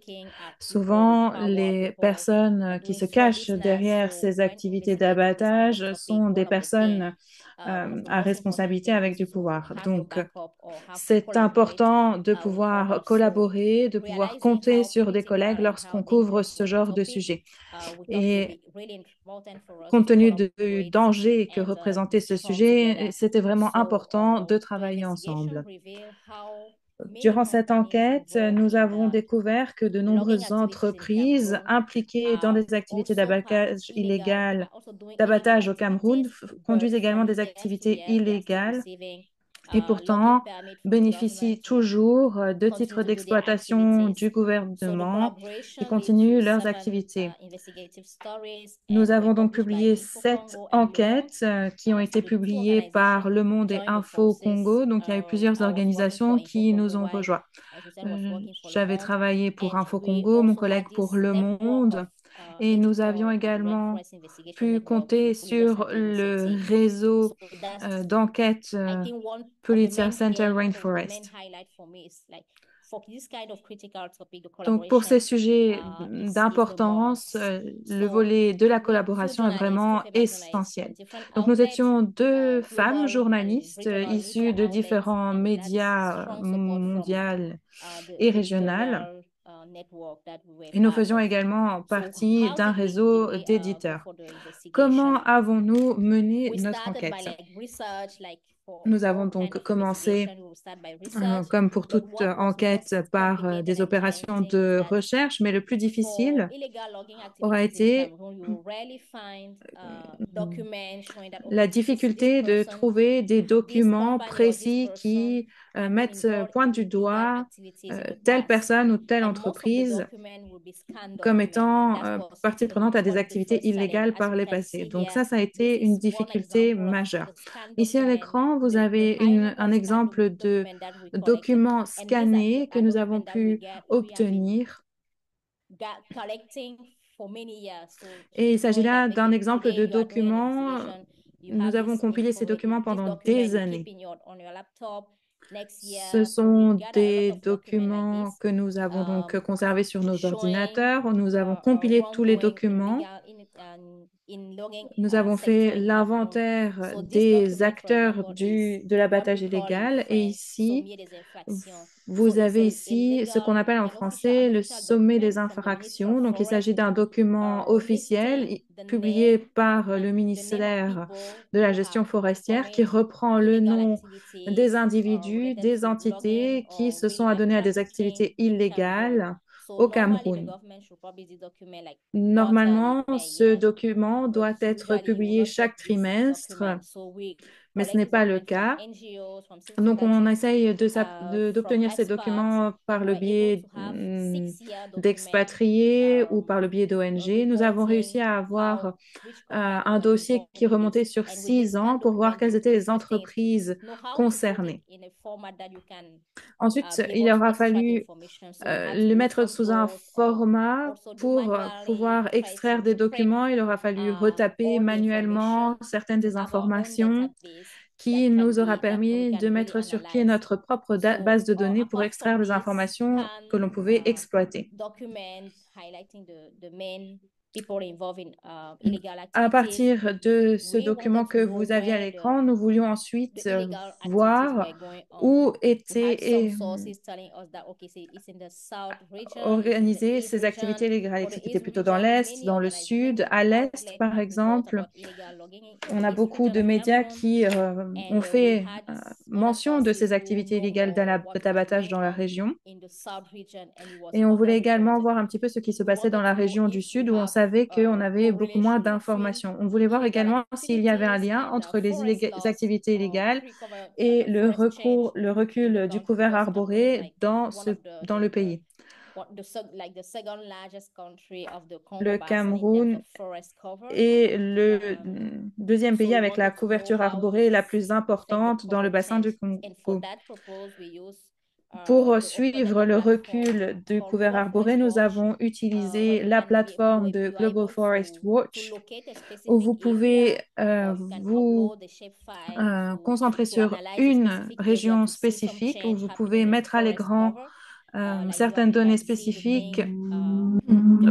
A: Souvent, les personnes qui se cachent derrière ces activités d'abattage sont des personnes à responsabilité avec du pouvoir. Donc, c'est important de pouvoir collaborer, de pouvoir compter sur des collègues lorsqu'on couvre ce genre de sujet. Et compte tenu du danger que représentait ce sujet, c'était vraiment important de travailler ensemble. Durant cette enquête, nous avons découvert que de nombreuses entreprises impliquées dans des activités d'abattage illégal, d'abattage au Cameroun conduisent également des activités illégales et pourtant bénéficient toujours de titres d'exploitation du gouvernement et continuent leurs activités. Nous avons donc publié 7 enquêtes qui ont été publiées par Le Monde et Info Congo. Donc, il y a eu plusieurs organisations qui nous ont rejoints. J'avais travaillé pour Info Congo, mon collègue pour Le Monde, et nous avions également pu compter sur le réseau d'enquête Pulitzer Center Rainforest. Donc, pour ces sujets d'importance, le volet de la collaboration est vraiment essentiel. Donc, nous étions 2 femmes journalistes issues de différents médias mondiaux et régionaux. Et nous faisions également partie d'un réseau d'éditeurs. Comment avons-nous mené notre enquête? Nous avons donc commencé, comme pour toute enquête, par des opérations de recherche, mais le plus difficile aura été la difficulté de trouver des documents précis qui pointent du doigt telle personne ou telle entreprise comme étant partie prenante à des activités illégales par les passés. Donc ça a été une difficulté majeure. Ici à l'écran, vous avez un exemple de document scanné que nous avons pu obtenir. Et il s'agit là d'un exemple de document. Nous avons compilé ces documents pendant des années. Ce sont des documents que nous avons donc conservés sur nos ordinateurs. Nous avons compilé tous les documents. Nous avons fait l'inventaire des acteurs de l'abattage illégal et ici, vous avez ici ce qu'on appelle en français le sommet des infractions. Donc, il s'agit d'un document officiel publié par le ministère de la Gestion forestière qui reprend le nom des individus, des entités qui se sont adonnés à des activités illégales au Cameroun. Normalement, ce document doit être publié chaque trimestre, mais ce n'est pas le cas. Donc, on essaye d'obtenir ces documents par le biais d'expatriés ou par le biais d'ONG. Nous avons réussi à avoir un dossier qui remontait sur 6 ans pour voir quelles étaient les entreprises concernées. Ensuite, il aura fallu le mettre sous un format pour pouvoir extraire des documents. Il aura fallu retaper manuellement certaines des informations qui nous aura permis de mettre sur pied notre propre base de données pour extraire des informations que l'on pouvait exploiter. À partir de ce document que vous aviez à l'écran, nous voulions ensuite voir où étaient organisées ces activités illégales. Est-ce qui étaient plutôt dans l'Est, dans le Sud, à l'Est, par exemple? On a beaucoup de médias qui ont fait mention de ces activités illégales d'abattage dans la région. Et on voulait également voir un petit peu ce qui se passait dans la région du Sud où on savait qu'on avait beaucoup moins d'informations. On voulait voir également s'il y avait un lien entre les activités illégales et le recul du couvert arboré dans le pays. Le Cameroun est le deuxième pays avec la couverture arborée la plus importante dans le bassin du Congo. Pour suivre le recul du couvert arboré, nous avons utilisé la plateforme de Global Forest Watch où vous pouvez vous concentrer sur une région spécifique où vous pouvez mettre à l'écran certaines données spécifiques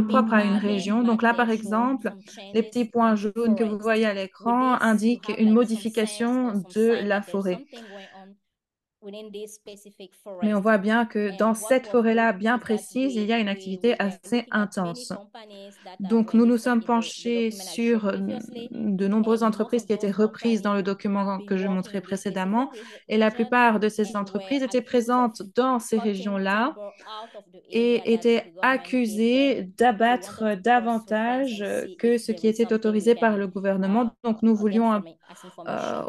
A: propre à une région. Donc là, par exemple, les petits points jaunes que vous voyez à l'écran indiquent une modification de la forêt. Mais on voit bien que dans cette forêt-là bien précise, il y a une activité assez intense. Donc, nous nous sommes penchés sur de nombreuses entreprises qui étaient reprises dans le document que je montrais précédemment, et la plupart de ces entreprises étaient présentes dans ces régions-là et étaient accusées d'abattre davantage que ce qui était autorisé par le gouvernement. Donc, nous voulions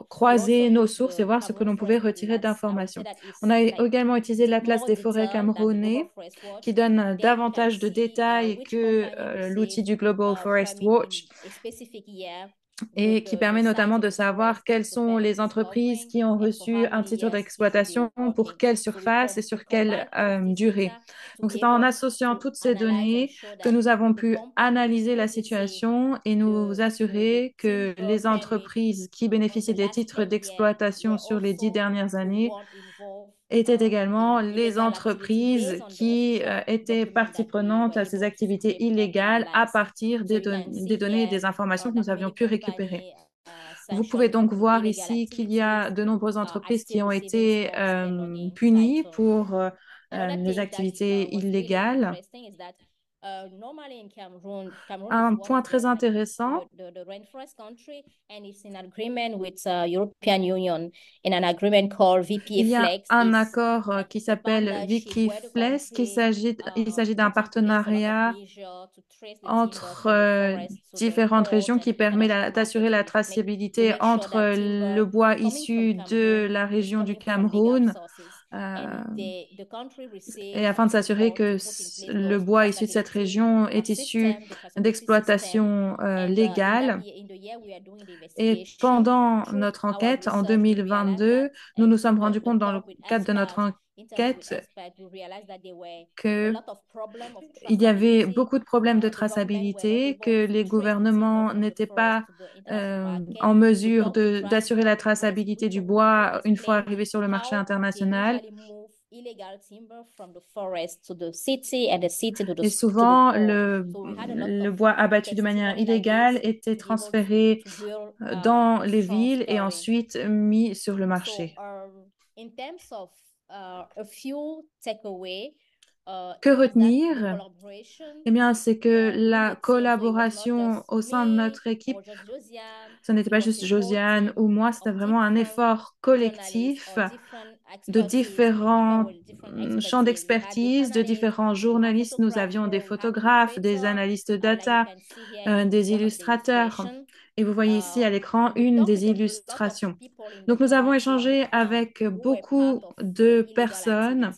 A: croiser nos sources et voir ce que l'on pouvait retirer d'informations. On a également utilisé l'Atlas des forêts camerounais qui donne davantage de détails que l'outil du Global Forest Watch et qui permet notamment de savoir quelles sont les entreprises qui ont reçu un titre d'exploitation, pour quelle surface et sur quelle durée. Donc, c'est en associant toutes ces données que nous avons pu analyser la situation et nous assurer que les entreprises qui bénéficient des titres d'exploitation sur les 10 dernières années étaient également les entreprises qui étaient partie prenante à ces activités illégales à partir des données et des informations que nous avions pu récupérer. Vous pouvez donc voir ici qu'il y a de nombreuses entreprises qui ont été punies pour les activités illégales. Un point très intéressant, il y a un accord qui s'appelle Wikiflex, il s'agit d'un partenariat entre différentes régions qui permet d'assurer la traçabilité entre le bois issu de la région du Cameroun et afin de s'assurer que le bois issu de cette région est issu d'exploitation légale. Et pendant notre enquête en 2022, nous nous sommes rendus compte dans le cadre de notre enquête qu'il y avait beaucoup de problèmes de traçabilité, que les gouvernements n'étaient pas en mesure d'assurer la traçabilité du bois une fois arrivé sur le marché international. Et souvent, le bois abattu de manière illégale était transféré dans les villes et ensuite mis sur le marché. Que retenir? Eh bien, c'est que la collaboration au sein de notre équipe, ce n'était pas juste Josiane ou moi, c'était vraiment un effort collectif de différents champs d'expertise, de différents journalistes. Nous avions des photographes, des analystes de data, des illustrateurs. Et vous voyez ici à l'écran une des illustrations. Donc, nous avons échangé avec beaucoup de personnes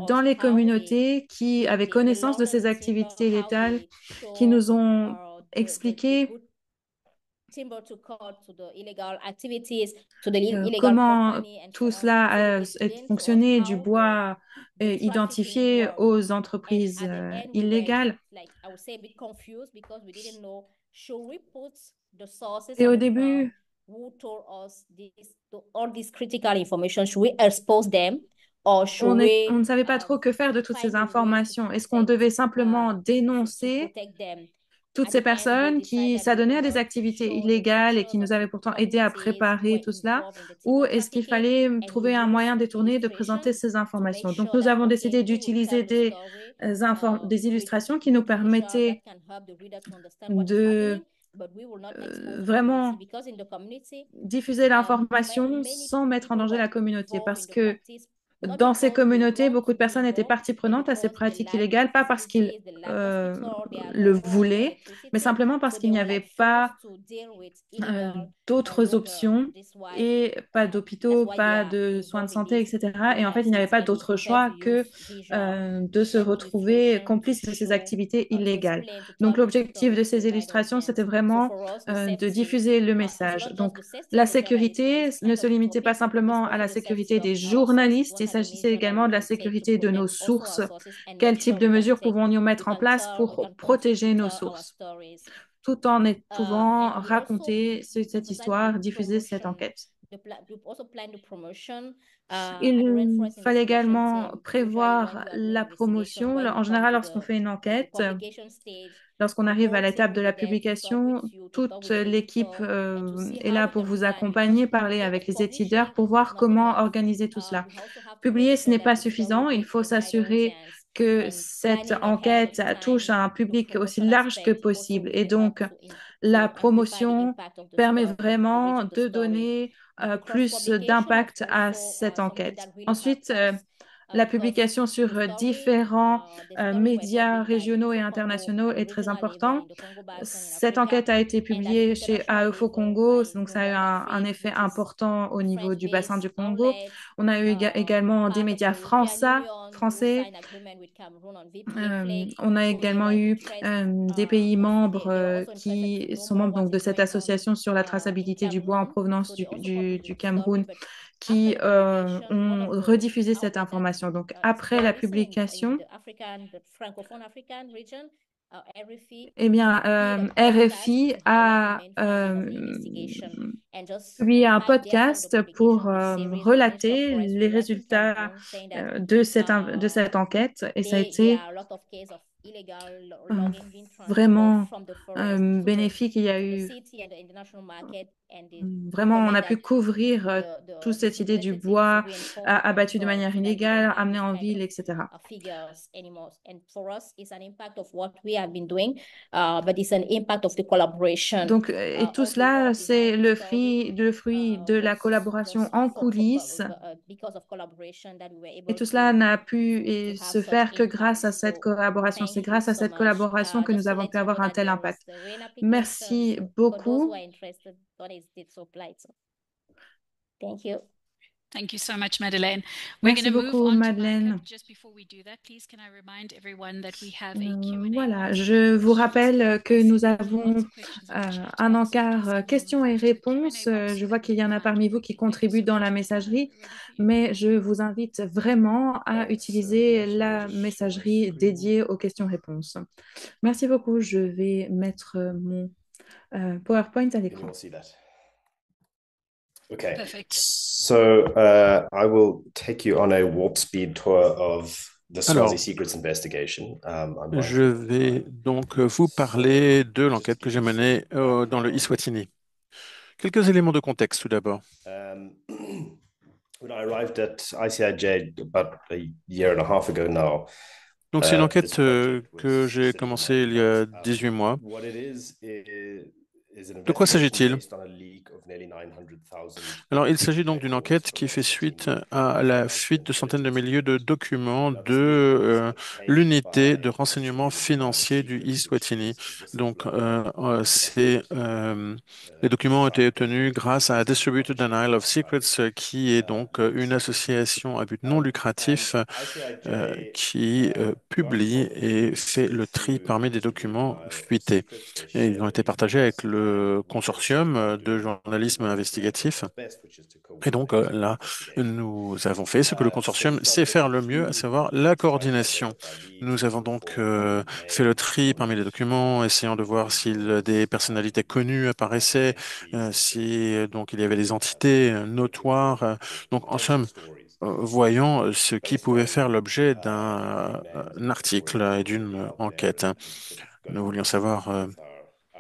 A: dans les communautés qui avaient connaissance de ces activités létales, qui nous ont expliqué comment tout cela a fonctionné, du bois identifié aux entreprises illégales. Et au début, on ne savait pas trop que faire de toutes ces informations. Est-ce qu'on devait simplement dénoncer toutes ces personnes qui s'adonnaient à des activités illégales et qui nous avaient pourtant aidés à préparer tout cela, ou est-ce qu'il fallait trouver un moyen détourné de présenter ces informations? Donc, nous avons décidé d'utiliser des illustrations qui nous permettaient de vraiment diffuser l'information sans mettre en danger la communauté, parce que dans ces communautés, beaucoup de personnes étaient partie prenante à ces pratiques illégales, pas parce qu'ils le voulaient, mais simplement parce qu'il n'y avait pas d'autres options et pas d'hôpitaux, pas de soins de santé, etc. Et en fait, il n'y avait pas d'autre choix que de se retrouver complice de ces activités illégales. Donc, l'objectif de ces illustrations, c'était vraiment de diffuser le message. Donc, la sécurité ne se limitait pas simplement à la sécurité des journalistes, il s'agissait également de la sécurité de nos sources. Quel type de mesures pouvons-nous mettre en place pour protéger nos sources, tout en pouvant raconter cette histoire, diffuser cette enquête. Il fallait également prévoir la promotion. En général, lorsqu'on fait une enquête, lorsqu'on arrive à l'étape de la publication, toute l'équipe est là pour vous accompagner, parler avec les éditeurs pour voir comment organiser tout cela. Publier, ce n'est pas suffisant. Il faut s'assurer que cette enquête touche à un public aussi large que possible. Et donc, la promotion permet vraiment de donner plus d'impact à cette enquête. Ensuite, la publication sur différents médias régionaux et internationaux est très important. Cette enquête a été publiée chez AEFO Congo, donc ça a eu un effet important au niveau du bassin du Congo. On a eu également des médias français. On a également eu des pays membres qui sont membres donc, de cette association sur la traçabilité du bois en provenance du Cameroun qui ont rediffusé cette information. Donc, après la publication, eh bien, RFI a publié un podcast pour relater les résultats de cette enquête et ça a été euh, vraiment bénéfique. Il y a eu vraiment, on a pu couvrir toute cette idée du bois abattu de manière illégale, amené en ville, etc. Donc, et tout cela, c'est le fruit de la collaboration en coulisses. Et tout cela n'a pu se faire que grâce à cette collaboration. C'est grâce à cette collaboration que nous avons pu avoir un tel impact. Merci beaucoup.
E: Thank you.
D: Thank you so much, Madeleine. We're going
A: Merci
D: to move
A: beaucoup,
D: on to
A: Madeleine.
D: Malcolm. Just before we do that, please can I remind everyone that we have a Q&A
A: Voilà,
D: box
A: je vous
D: questions.
A: rappelle que nous avons
D: Lots of questions in the chat
A: un
D: box, so please
A: encart
D: send them
A: questions et
D: through to the
A: réponses.
D: Q&A box
A: Je
D: so
A: vois
D: that we
A: qu'il y en
D: can
A: a parmi vous qui
D: Thank you
A: contribuent
D: so
A: dans la
D: much.
A: messagerie,
D: Ready for you.
A: mais je vous invite vraiment à utiliser la messagerie dédiée aux questions-réponses. Merci beaucoup. Je vais mettre mon PowerPoint à l'écran.
F: Okay.
D: Perfect.
F: So I will take you on a warp speed tour of the
C: Alors,
F: Swazi Secrets Investigation.
C: je vais donc vous parler de l'enquête que j'ai menée dans le Eswatini. Quelques éléments de contexte tout d'abord.
F: When I arrived at ICIJ about a year and a half ago now,
C: Donc c'est une
F: this
C: enquête
F: project
C: que
F: was
C: j'ai
F: sitting on my
C: commencée il y a
F: plate.
C: 18 mois.
F: What it is an
C: De quoi
F: investigation
C: s'agit-il?
F: based on a leak of nearly 900,000
C: Alors, il s'agit donc d'une
F: records
C: enquête
F: from
C: qui fait suite
F: Eswatini
C: à la fuite de
F: financial
C: centaines de
F: intelligence
C: milliers de
F: unit.
C: documents
F: And
C: de
F: obviously it was obtained
C: l'unité de
F: by
C: renseignement
F: extremely high
C: financier du
F: secrecy, which
C: Eswatini.
F: means this is
C: Donc,
F: not
C: les documents ont été obtenus
F: private
C: grâce à Distributed
F: confidential
C: Denial of Secrets, qui est donc une association à but non lucratif
F: ICIJ
C: qui
F: joined
C: publie et
F: forces
C: fait le tri
F: to
C: parmi des
F: distribute
C: documents
F: denial of
C: fuités.
F: secrets. They
C: Et ils
F: share
C: ont
F: the
C: été partagés
F: reports,
C: avec le
F: and what they seek to
C: consortium de
F: do
C: journalisme
F: is what
C: investigatif.
F: it does best, which is to
C: Et donc
F: coordinate
C: là,
F: investigation.
C: nous avons fait ce que le
F: So
C: consortium
F: this
C: sait
F: enquête
C: faire le mieux, à
F: include
C: savoir la
F: trying to
C: coordination.
F: identify leads,
C: Nous avons
F: looking
C: donc
F: for
C: fait le
F: names,
C: tri parmi les
F: prominent
C: documents,
F: figures,
C: essayant de voir
F: looking
C: si
F: for
C: des personnalités connues apparaissaient,
F: entities
C: si
F: with
C: donc il y avait des entités notoires. Donc en
F: potential
C: somme,
F: stories.
C: voyant ce qui
F: Based
C: pouvait
F: on
C: faire l'objet
F: known
C: d'un
F: names and
C: article
F: stories
C: et
F: already
C: d'une
F: out there,
C: enquête.
F: we sort of got
C: Nous
F: in
C: voulions
F: contact
C: savoir
F: with our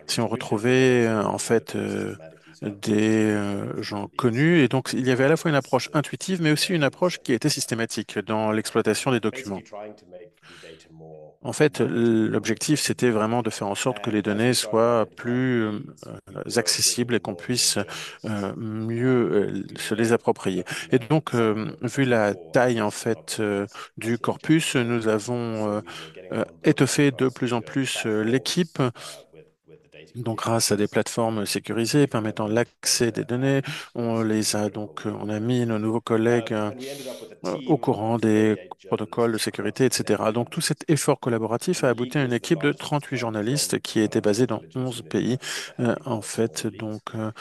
C: si on
F: recruiters, but
C: retrouvait
F: also
C: en
F: looking at
C: fait
F: them systematically. So I've been
C: des
F: looking at
C: gens
F: these
C: connus. Et donc, il y avait à la fois une approche
F: sort of
C: intuitive, mais aussi une approche qui était systématique dans l'exploitation des documents.
F: basically trying to make the data more
C: En fait,
F: marketable, more
C: l'objectif, c'était
F: accessible.
C: vraiment de faire en sorte que les
F: And as we
C: données
F: started
C: soient
F: identifying
C: plus
F: leads, we worked with
C: accessibles et qu'on puisse
F: Colombian journalists
C: mieux
F: to
C: se les approprier. Et
F: document
C: donc,
F: exactly what
C: vu
F: happened
C: la
F: before
C: taille en
F: this
C: fait
F: unorthodox
C: du
F: ICIJ
C: corpus, nous
F: project. So
C: avons
F: we were getting onboarded
C: étoffé de
F: across
C: plus en plus l'équipe.
F: platforms with the data
C: Donc, grâce à des
F: creators,
C: plateformes sécurisées permettant l'accès des données, on les a donc, on a mis nos nouveaux collègues
F: and we ended up with a
C: au
F: team
C: courant
F: of
C: des
F: 38
C: protocoles de
F: journalists
C: sécurité,
F: across
C: etc.
F: 11
C: Donc, tout cet
F: countries.
C: effort collaboratif a
F: The
C: abouti
F: leak
C: à une
F: was the
C: équipe de
F: largest
C: 38
F: one
C: journalistes
F: from
C: qui était basée dans
F: intelligence
C: 11
F: unit in
C: pays.
F: Africa. There have been
C: En fait,
F: several
C: donc,
F: leaks.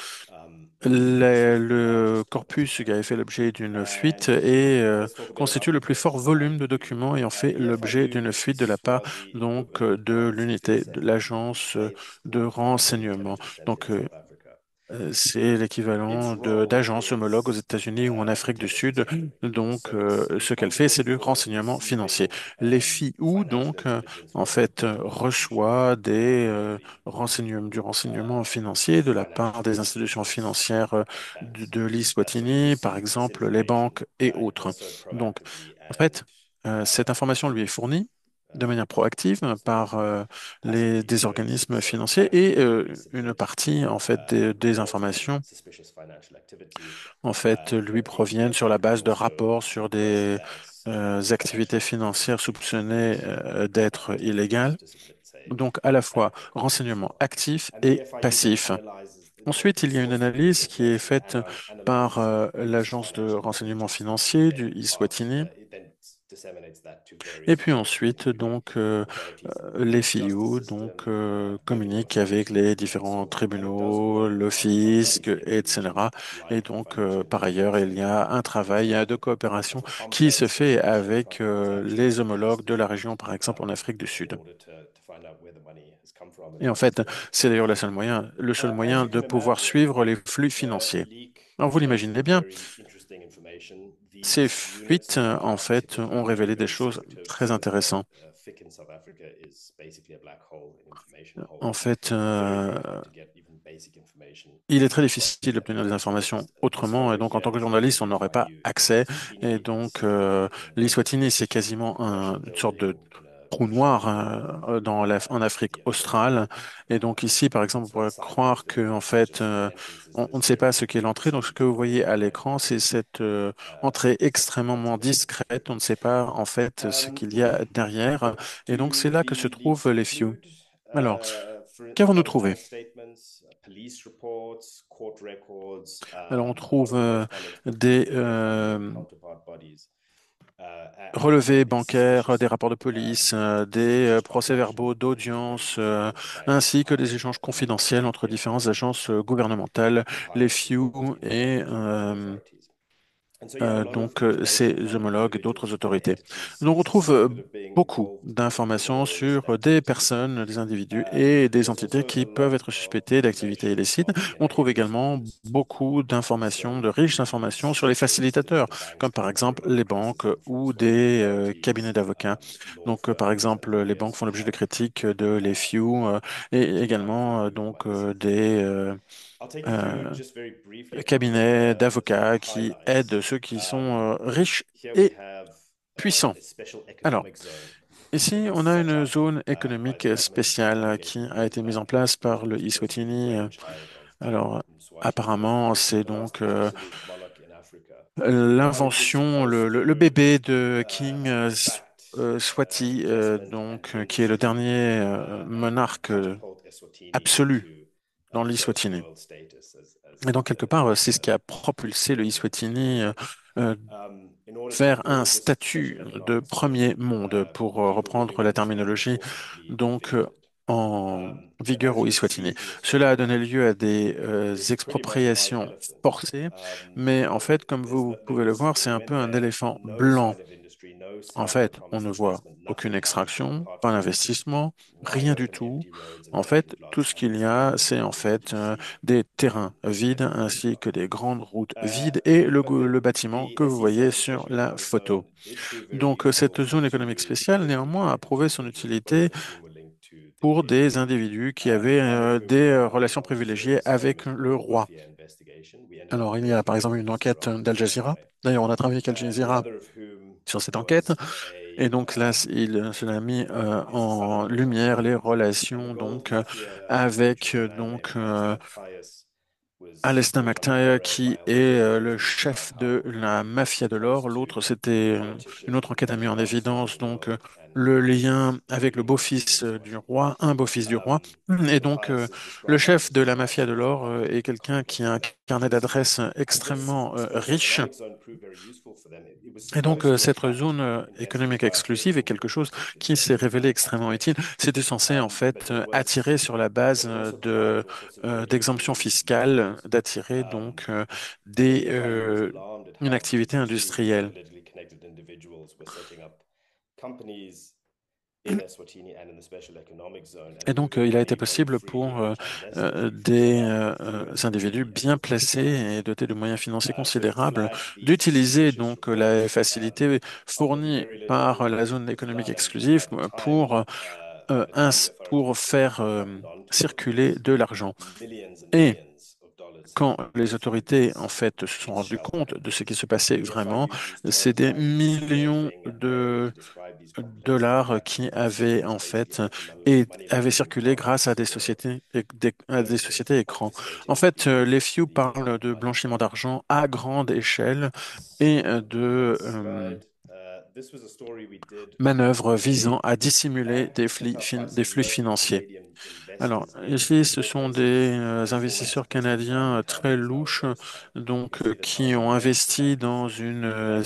F: This was the
C: le
F: largest one.
C: corpus qui avait fait l'objet d'une fuite
F: And
C: et
F: let's talk a bit
C: constitue
F: about
C: le
F: the
C: plus fort volume de
F: FIU.
C: documents ayant fait
F: The
C: l'objet
F: FIU
C: d'une
F: is the
C: fuite de la part
F: Swazi
C: donc
F: equivalent
C: de
F: of
C: l'unité
F: Secret
C: de
F: Center,
C: l'agence
F: based
C: de
F: or the National
C: renseignement.
F: Intelligence Center
C: Donc,
F: in South Africa.
C: C'est l'équivalent d'agences homologues aux États-Unis ou en Afrique du Sud. Donc, ce qu'elle fait, c'est du renseignement financier. Les FIU, donc, en fait, reçoit du renseignement financier de la part des institutions financières de l'Eswatini, par exemple les banques et autres. Donc, en fait, cette information lui est fournie de manière proactive par des organismes financiers et une partie en fait des informations en fait lui proviennent sur la base de rapports sur des activités financières soupçonnées d'être illégales. Donc à la fois renseignement actif et passif. Ensuite, il y a une analyse qui est faite par l'agence de renseignement financier du Eswatini. Et puis ensuite, donc, les FIU communiquent avec les différents tribunaux, le fisc, etc. Et donc, par ailleurs, il y a un travail de coopération qui se fait avec les homologues de la région, par exemple en Afrique du Sud. Et en fait, c'est d'ailleurs le seul moyen de pouvoir suivre les flux financiers. Alors, vous l'imaginez bien, ces fuites, en fait, ont révélé des choses très intéressantes. En fait, il est très difficile d'obtenir des informations autrement, et donc en tant que journaliste, on n'aurait pas accès. Et donc, l'Eswatini, c'est quasiment une sorte de trou noir en Afrique australe. Et donc ici, par exemple, on pourrait croire que en fait, on ne sait pas ce qu'est l'entrée. Donc ce que vous voyez à l'écran, c'est cette entrée extrêmement discrète. On ne sait pas en fait ce qu'il y a derrière. Et donc c'est là que se trouvent les FIU. Alors, qu'avons-nous trouvé? Alors, on trouve des relevés bancaires, des rapports de police, des procès-verbaux d'audience, ainsi que des échanges confidentiels entre différentes agences gouvernementales, les FIU et ses homologues d'autres autorités. Donc, on trouve beaucoup d'informations sur des personnes, des individus et des entités qui peuvent être suspectées d'activités illicites. On trouve également beaucoup d'informations, de riches informations sur les facilitateurs, comme par exemple les banques ou des cabinets d'avocats. Donc, par exemple, les banques font l'objet de critiques de les FIU et également euh, cabinet d'avocats qui aident ceux qui sont riches et puissants. Alors, ici, on a une zone économique spéciale qui a été mise en place par le Eswatini. Alors, apparemment, c'est donc l'invention, le bébé de King Swati, qui est le dernier monarque absolu dans l'Eswatini. Et donc, quelque part, c'est ce qui a propulsé le Eswatini euh, vers un statut de premier monde, pour reprendre la terminologie donc en vigueur au Eswatini. Cela a donné lieu à des expropriations forcées, mais en fait, comme vous pouvez le voir, c'est un peu un éléphant blanc. En fait, on ne voit aucune extraction, pas d'investissement, rien du tout. En fait, tout ce qu'il y a, c'est en fait des terrains vides ainsi que des grandes routes vides et le bâtiment que vous voyez sur la photo. Donc, cette zone économique spéciale, néanmoins, a prouvé son utilité pour des individus qui avaient des relations privilégiées avec le roi. Alors, il y a par exemple une enquête d'Al Jazeera. D'ailleurs, on a travaillé avec Al Jazeera sur cette enquête. Et donc là, cela a mis en lumière les relations avec Alistair McIntyre, qui est le chef de la mafia de l'or. L'autre, c'était une autre enquête a mis en évidence le lien avec le beau-fils du roi, un beau-fils du roi. Et donc le chef de la mafia de l'or est quelqu'un qui a un carnet d'adresses extrêmement riche. Et donc, cette zone économique exclusive est quelque chose qui s'est révélé extrêmement utile. C'était censé, en fait, attirer sur la base d'exemptions fiscales, d'attirer des, euh, une activité industrielle. Et donc, il a été possible pour des individus bien placés et dotés de moyens financiers considérables d'utiliser donc la facilité fournie par la zone économique exclusive pour faire circuler de l'argent. Et quand les autorités, en fait, se sont rendues compte de ce qui se passait vraiment, c'est des millions de dollars qui avaient, en fait, et avaient circulé grâce à des sociétés, à des sociétés écrans. En fait, les Few parlent de blanchiment d'argent à grande échelle et de manœuvres visant à dissimuler des flux financiers. Alors, ici, ce sont des investisseurs canadiens très louches, donc qui ont investi dans une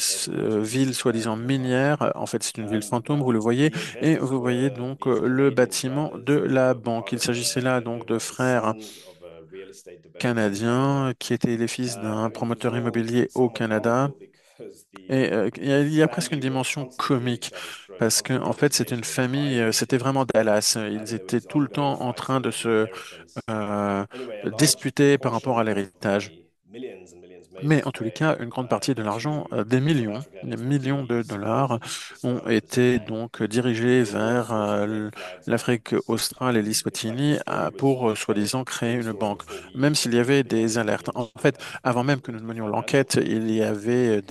C: ville soi-disant minière. En fait, c'est une ville fantôme, vous le voyez, et vous voyez donc le bâtiment de la banque. Il s'agissait là donc de frères canadiens qui étaient les fils d'un promoteur immobilier au Canada. Et il y a presque une dimension comique parce que en fait c'est une famille, c'était vraiment Dallas. Ils étaient tout le temps en train de se euh, disputer par rapport à l'héritage. Mais en tous les cas, une grande partie de l'argent, des millions de dollars, ont été donc dirigés vers l'Afrique australe et l'Eswatini pour soi-disant créer une banque, même s'il y avait des alertes. En fait, avant même que nous ne menions l'enquête, il y avait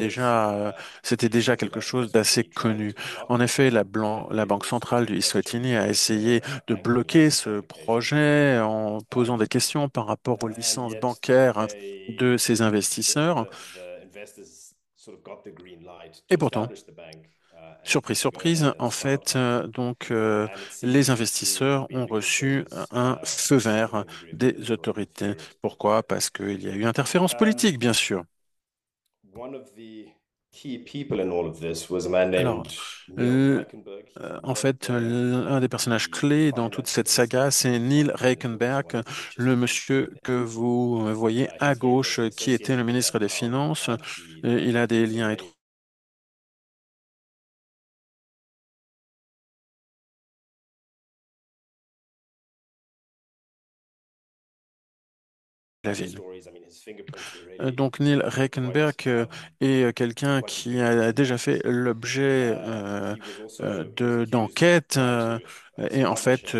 C: c'était déjà quelque chose d'assez connu. En effet, la Banque centrale du Eswatini a essayé de bloquer ce projet en posant des questions par rapport aux licences bancaires de ces investisseurs. Et pourtant, surprise, surprise, en fait, les investisseurs ont reçu un feu vert des autorités. Pourquoi? Parce qu'il y a eu interférence politique, bien sûr. Alors, en fait, un des personnages clés dans toute cette saga, c'est Neil Reichenberg, le monsieur que vous voyez à gauche, qui était le ministre des Finances. Il a des liens étroits avec la ville. Donc Neil Reichenberg est quelqu'un qui a déjà fait l'objet d'enquêtes et en fait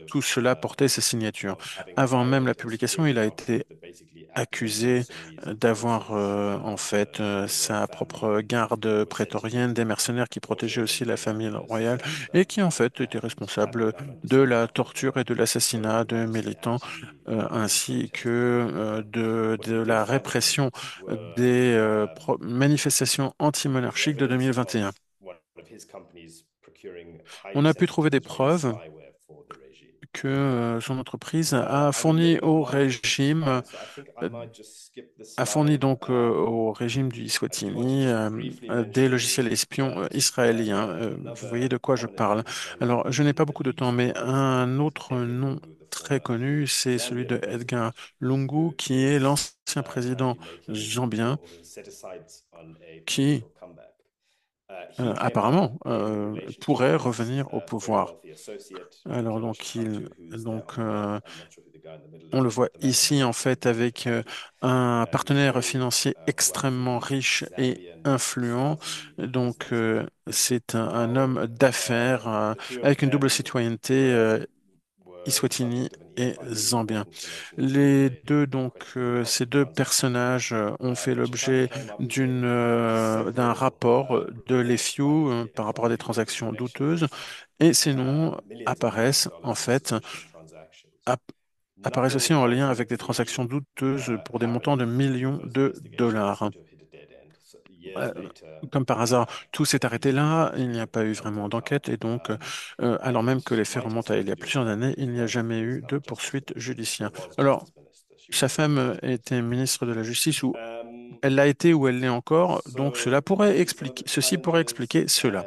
C: tout cela portait sa signature. Avant même la publication, il a été accusé d'avoir en fait sa propre garde prétorienne, des mercenaires qui protégeaient aussi la famille royale et qui en fait étaient responsables de la torture et de l'assassinat de militants ainsi que de la répression des manifestations anti-monarchiques de 2021. On a pu trouver des preuves que son entreprise euh, a fourni donc au régime du Eswatini des logiciels espions israéliens. Vous voyez de quoi je parle. Alors, je n'ai pas beaucoup de temps, mais un autre nom très connu, c'est celui de Edgar Lungu, qui est l'ancien président zambien, qui apparemment pourrait revenir au pouvoir. Alors on le voit ici en fait avec un partenaire financier extrêmement riche et influent. C'est un homme d'affaires avec une double citoyenneté Eswatini et zambien. Ces deux personnages ont fait l'objet d'un rapport de l'EFIU par rapport à des transactions douteuses et ces noms apparaissent en fait app- apparaissent aussi en lien avec des transactions douteuses pour des montants de millions de dollars. Euh, Comme par hasard, tout s'est arrêté là, il n'y a pas eu vraiment d'enquête et donc, alors même que les faits remontent à il y a plusieurs années, il n'y a jamais eu de poursuite judiciaire. Alors, sa femme était ministre de la Justice ou elle l'a été ou elle l'est encore, donc ceci pourrait expliquer cela.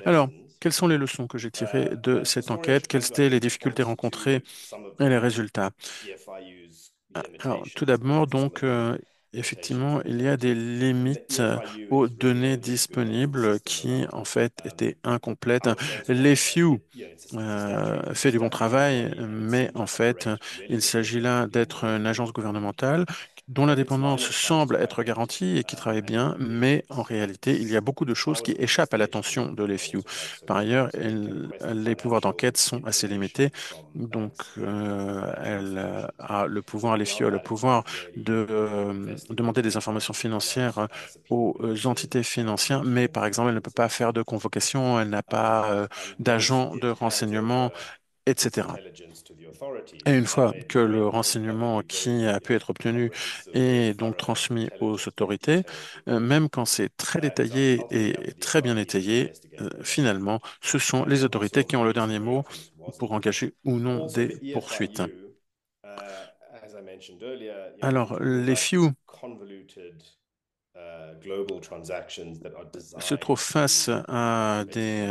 C: Alors, quelles sont les leçons que j'ai tirées de cette enquête? Quelles étaient les difficultés rencontrées et les résultats? Alors, tout d'abord, Effectivement, il y a des limites aux données disponibles qui, en fait, étaient incomplètes. Les Few fait du bon travail, mais en fait, il s'agit là d'être une agence gouvernementale dont l'indépendance semble être garantie et qui travaille bien, mais en réalité, il y a beaucoup de choses qui échappent à l'attention de l'FU. Par ailleurs, les pouvoirs d'enquête sont assez limités, donc elle a le pouvoir, l'FU a le pouvoir de demander des informations financières aux entités financières, mais par exemple, elle ne peut pas faire de convocation, elle n'a pas d'agents de renseignement, etc. Et une fois que le renseignement qui a pu être obtenu est donc transmis aux autorités, même quand c'est très détaillé et très bien étayé, finalement, ce sont les autorités qui ont le dernier mot pour engager ou non des poursuites. Alors, les FIU se trouvent face à des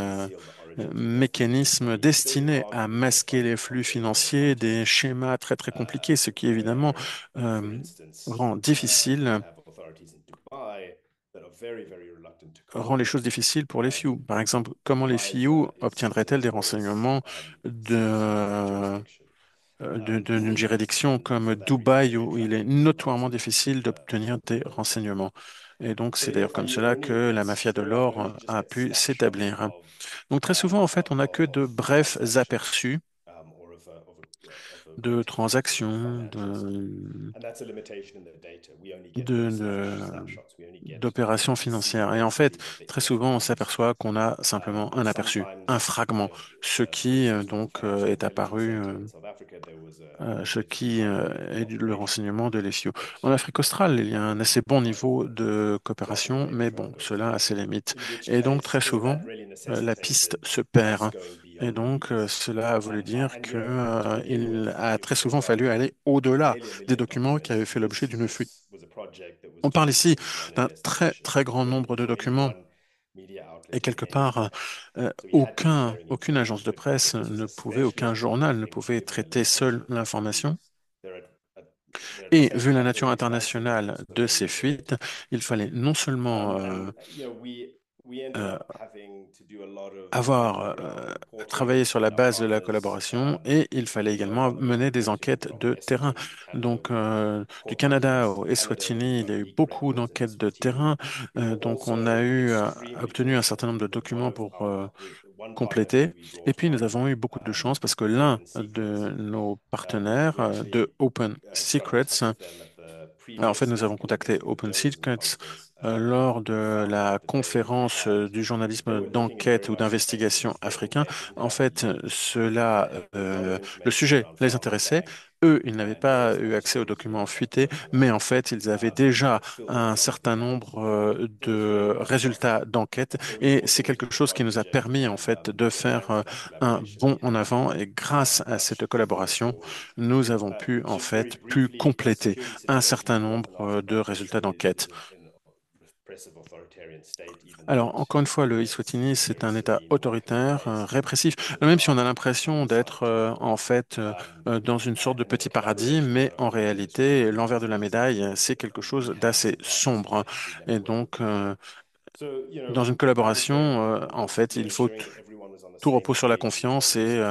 C: mécanismes destinés à masquer les flux financiers, des schémas très très compliqués, ce qui évidemment euh, rend difficile, rend les choses difficiles pour les FIU. Par exemple, comment les FIU obtiendraient-elles des renseignements d'une juridiction comme Dubaï où il est notoirement difficile d'obtenir des renseignements. Et donc, c'est d'ailleurs comme cela que la mafia de l'or a pu s'établir. Donc, très souvent, en fait, on n'a que de brefs aperçus de transactions, d'opérations financières. Et en fait, très souvent, on s'aperçoit qu'on a simplement un aperçu, un fragment, ce qui est apparu ce qui est le renseignement de l'EFIO. En Afrique australe, il y a un assez bon niveau de coopération, mais bon, cela a ses limites. Et donc, très souvent, la piste se perd, hein. Et donc, cela a voulu dire que, il a très souvent fallu aller au-delà des documents qui avaient fait l'objet d'une fuite. On parle ici d'un très, très grand nombre de documents. Et quelque part, aucune agence de presse ne pouvait, aucun journal ne pouvait traiter seul l'information. Et vu la nature internationale de ces fuites, il fallait non seulement euh, avoir travaillé sur la base de la collaboration et il fallait également mener des enquêtes de terrain. Donc, du Canada au Eswatini, il y a eu beaucoup d'enquêtes de terrain. Donc, on a obtenu un certain nombre de documents pour compléter. Et puis, nous avons eu beaucoup de chance parce que l'un de nos partenaires de Open Secrets, en fait, nous avons contacté Open Secrets lors de la conférence du journalisme d'enquête ou d'investigation africain. En fait, le sujet les intéressait. Eux, ils n'avaient pas eu accès aux documents fuités, mais en fait, ils avaient déjà un certain nombre de résultats d'enquête et c'est quelque chose qui nous a permis en fait de faire un bond en avant et grâce à cette collaboration, nous avons pu en fait pu compléter un certain nombre de résultats d'enquête. Alors, encore une fois, le Eswatini, c'est un État autoritaire, répressif, même si on a l'impression d'être en fait dans une sorte de petit paradis, mais en réalité, l'envers de la médaille, c'est quelque chose d'assez sombre, hein. Et donc, dans une collaboration, en fait, tout repose sur la confiance et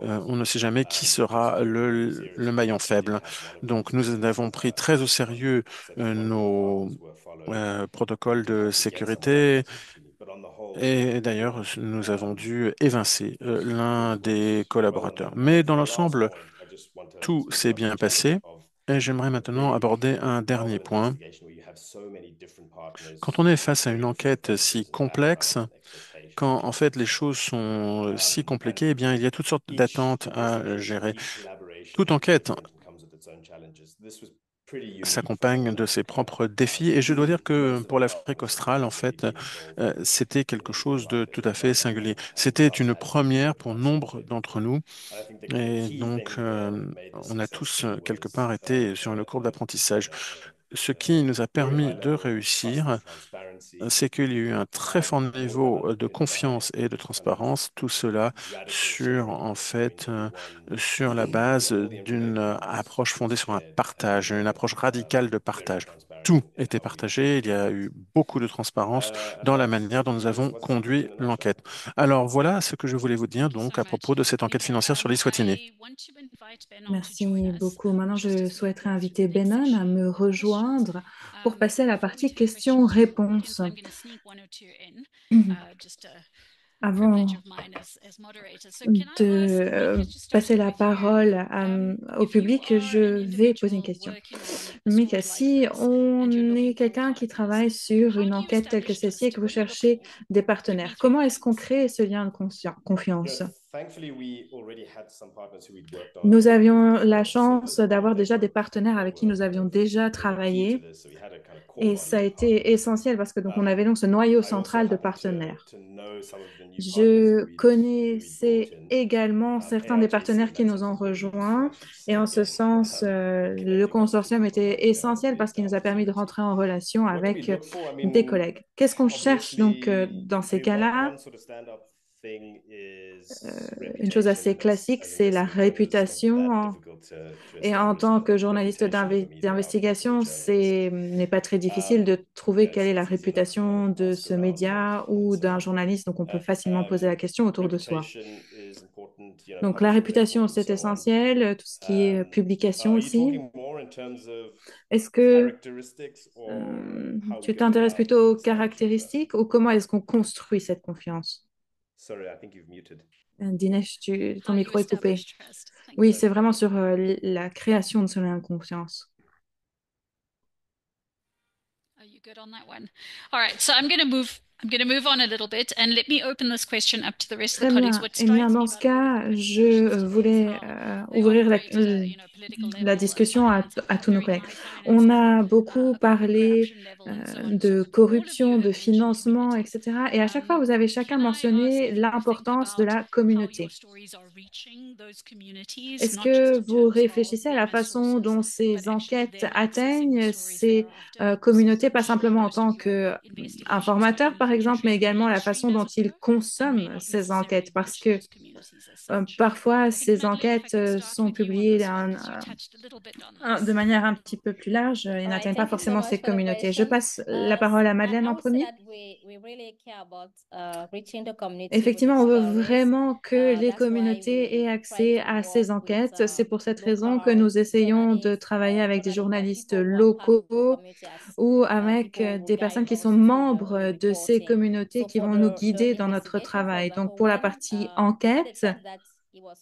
C: on ne sait jamais qui sera le maillon faible. Donc, nous avons pris très au sérieux nos protocoles de sécurité et d'ailleurs, nous avons dû évincer l'un des collaborateurs. Mais dans l'ensemble, tout s'est bien passé. Et j'aimerais maintenant aborder un dernier point. Quand on est face à une enquête si complexe, quand en fait les choses sont si compliquées, eh bien, il y a toutes sortes d'attentes à gérer. Toute enquête s'accompagne de ses propres défis et je dois dire que pour l'Afrique australe, en fait, c'était quelque chose de tout à fait singulier. C'était une première pour nombre d'entre nous et donc on a tous quelque part été sur une courbe d'apprentissage. Ce qui nous a permis de réussir, c'est qu'il y a eu un très fort niveau de confiance et de transparence, tout cela sur, en fait, sur la base d'une approche fondée sur un partage, une approche radicale de partage. tout était partagé. Il y a eu beaucoup de transparence dans la manière dont nous avons conduit l'enquête. Alors voilà ce que je voulais vous dire donc à propos de cette enquête financière sur l'Eswatini.
A: Merci beaucoup. Maintenant, je souhaiterais inviter Benon à me rejoindre pour passer à la partie questions-réponses. Avant de passer la parole au public, je vais poser une question. Mika, si on est quelqu'un qui travaille sur une enquête telle que celle-ci et que vous cherchez des partenaires, comment est-ce qu'on crée ce lien de confiance? Nous avions la chance d'avoir déjà des partenaires avec qui nous avions déjà travaillé et ça a été essentiel parce que donc on avait donc ce noyau central de partenaires. Je connaissais également certains des partenaires qui nous ont rejoints et en ce sens, le consortium était essentiel parce qu'il nous a permis de rentrer en relation avec des collègues. Qu'est-ce qu'on cherche donc dans ces cas-là? Une chose assez classique, c'est la réputation. Et en tant que journaliste d'investigation, ce n'est pas très difficile de trouver quelle est la réputation de ce média ou d'un journaliste, donc on peut facilement poser la question autour de soi. Donc la réputation, c'est essentiel, tout ce qui est publication aussi. Est-ce que tu t'intéresses plutôt aux caractéristiques ou comment est-ce qu'on construit cette confiance? Dinesh, ton micro est coupé. Oui, c'est vraiment sur la création de ce lien de confiance.
D: Are you good on that one? All right, so I'm going to move on a little bit and let me open this question up to the rest of
A: Très
D: the colleagues.
A: bien.
D: What
A: Eh bien,
D: strikes
A: dans
D: me
A: ce
D: about all
A: cas,
D: of these
A: je
D: questions is
A: voulais
D: they
A: ouvrir
D: operate at a political
A: la
D: level,
A: discussion
D: finance
A: à
D: at a
A: tous nos
D: very
A: collègues.
D: high finance
A: On
D: level,
A: a beaucoup
D: a corporate
A: parlé
D: corruption level, and so on and so
A: de
D: forth. All of you
A: corruption,
D: have
A: de
D: mentioned
A: financement,
D: community.
A: etc. Et à chaque fois, vous avez chacun
D: Can I ask
A: mentionné
D: if you think
A: l'importance de
D: about
A: la
D: how your
A: communauté.
D: stories are reaching those communities,
A: Est-ce
D: not just
A: que
D: in
A: vous
D: terms of
A: réfléchissez à la
D: famous
A: façon
D: sources,
A: dont
D: but
A: ces
D: actually
A: enquêtes
D: them accessing the
A: atteignent
D: stories
A: ces
D: thereafter?
A: communautés, pas
D: I'm sure
A: simplement en
D: most of
A: tant
D: your investigations are
A: qu'informateurs, par exemple, mais
D: infiltrating the
A: également la
D: mainstream,
A: façon
D: as
A: dont
D: it
A: ils
D: were, and may
A: consomment
D: not
A: ces
D: necessarily
A: enquêtes, parce
D: reach
A: que
D: those communities as such.
A: parfois,
D: Okay,
A: ces
D: Madeline, if I
A: enquêtes
D: can start
A: sont
D: with you on
A: publiées
D: this one, because you touched a little bit on
A: de
D: this.
A: manière un petit peu plus large et
E: All right,
A: n'atteignent pas
E: thank you so
A: forcément
E: much
A: ces
E: for the
A: communautés. Je
E: question.
A: passe la parole à Madeleine
E: I
A: en
E: would say
A: premier.
E: that we really care about reaching the community with
A: Effectivement,
E: our
A: on veut
E: stories.
A: vraiment que les
E: That's why
A: communautés aient
E: we try
A: accès
E: to
A: à
E: work
A: ces
E: with
A: enquêtes. C'est pour cette raison que
E: local
A: nous essayons de
E: journalists
A: travailler
E: or
A: avec des
E: journalists or
A: journalistes
E: people who are part of the
A: locaux
E: community as
A: ou avec
E: people
A: des
E: rely
A: personnes
E: on
A: qui sont
E: us
A: membres
E: in
A: de ces
E: reporting.
A: communautés
E: So
A: qui
E: for
A: vont nous
E: the
A: guider dans notre
E: investigation, for
A: travail. Donc,
E: example,
A: pour la
E: one,
A: partie
E: we had a
A: enquête,
E: chance that it was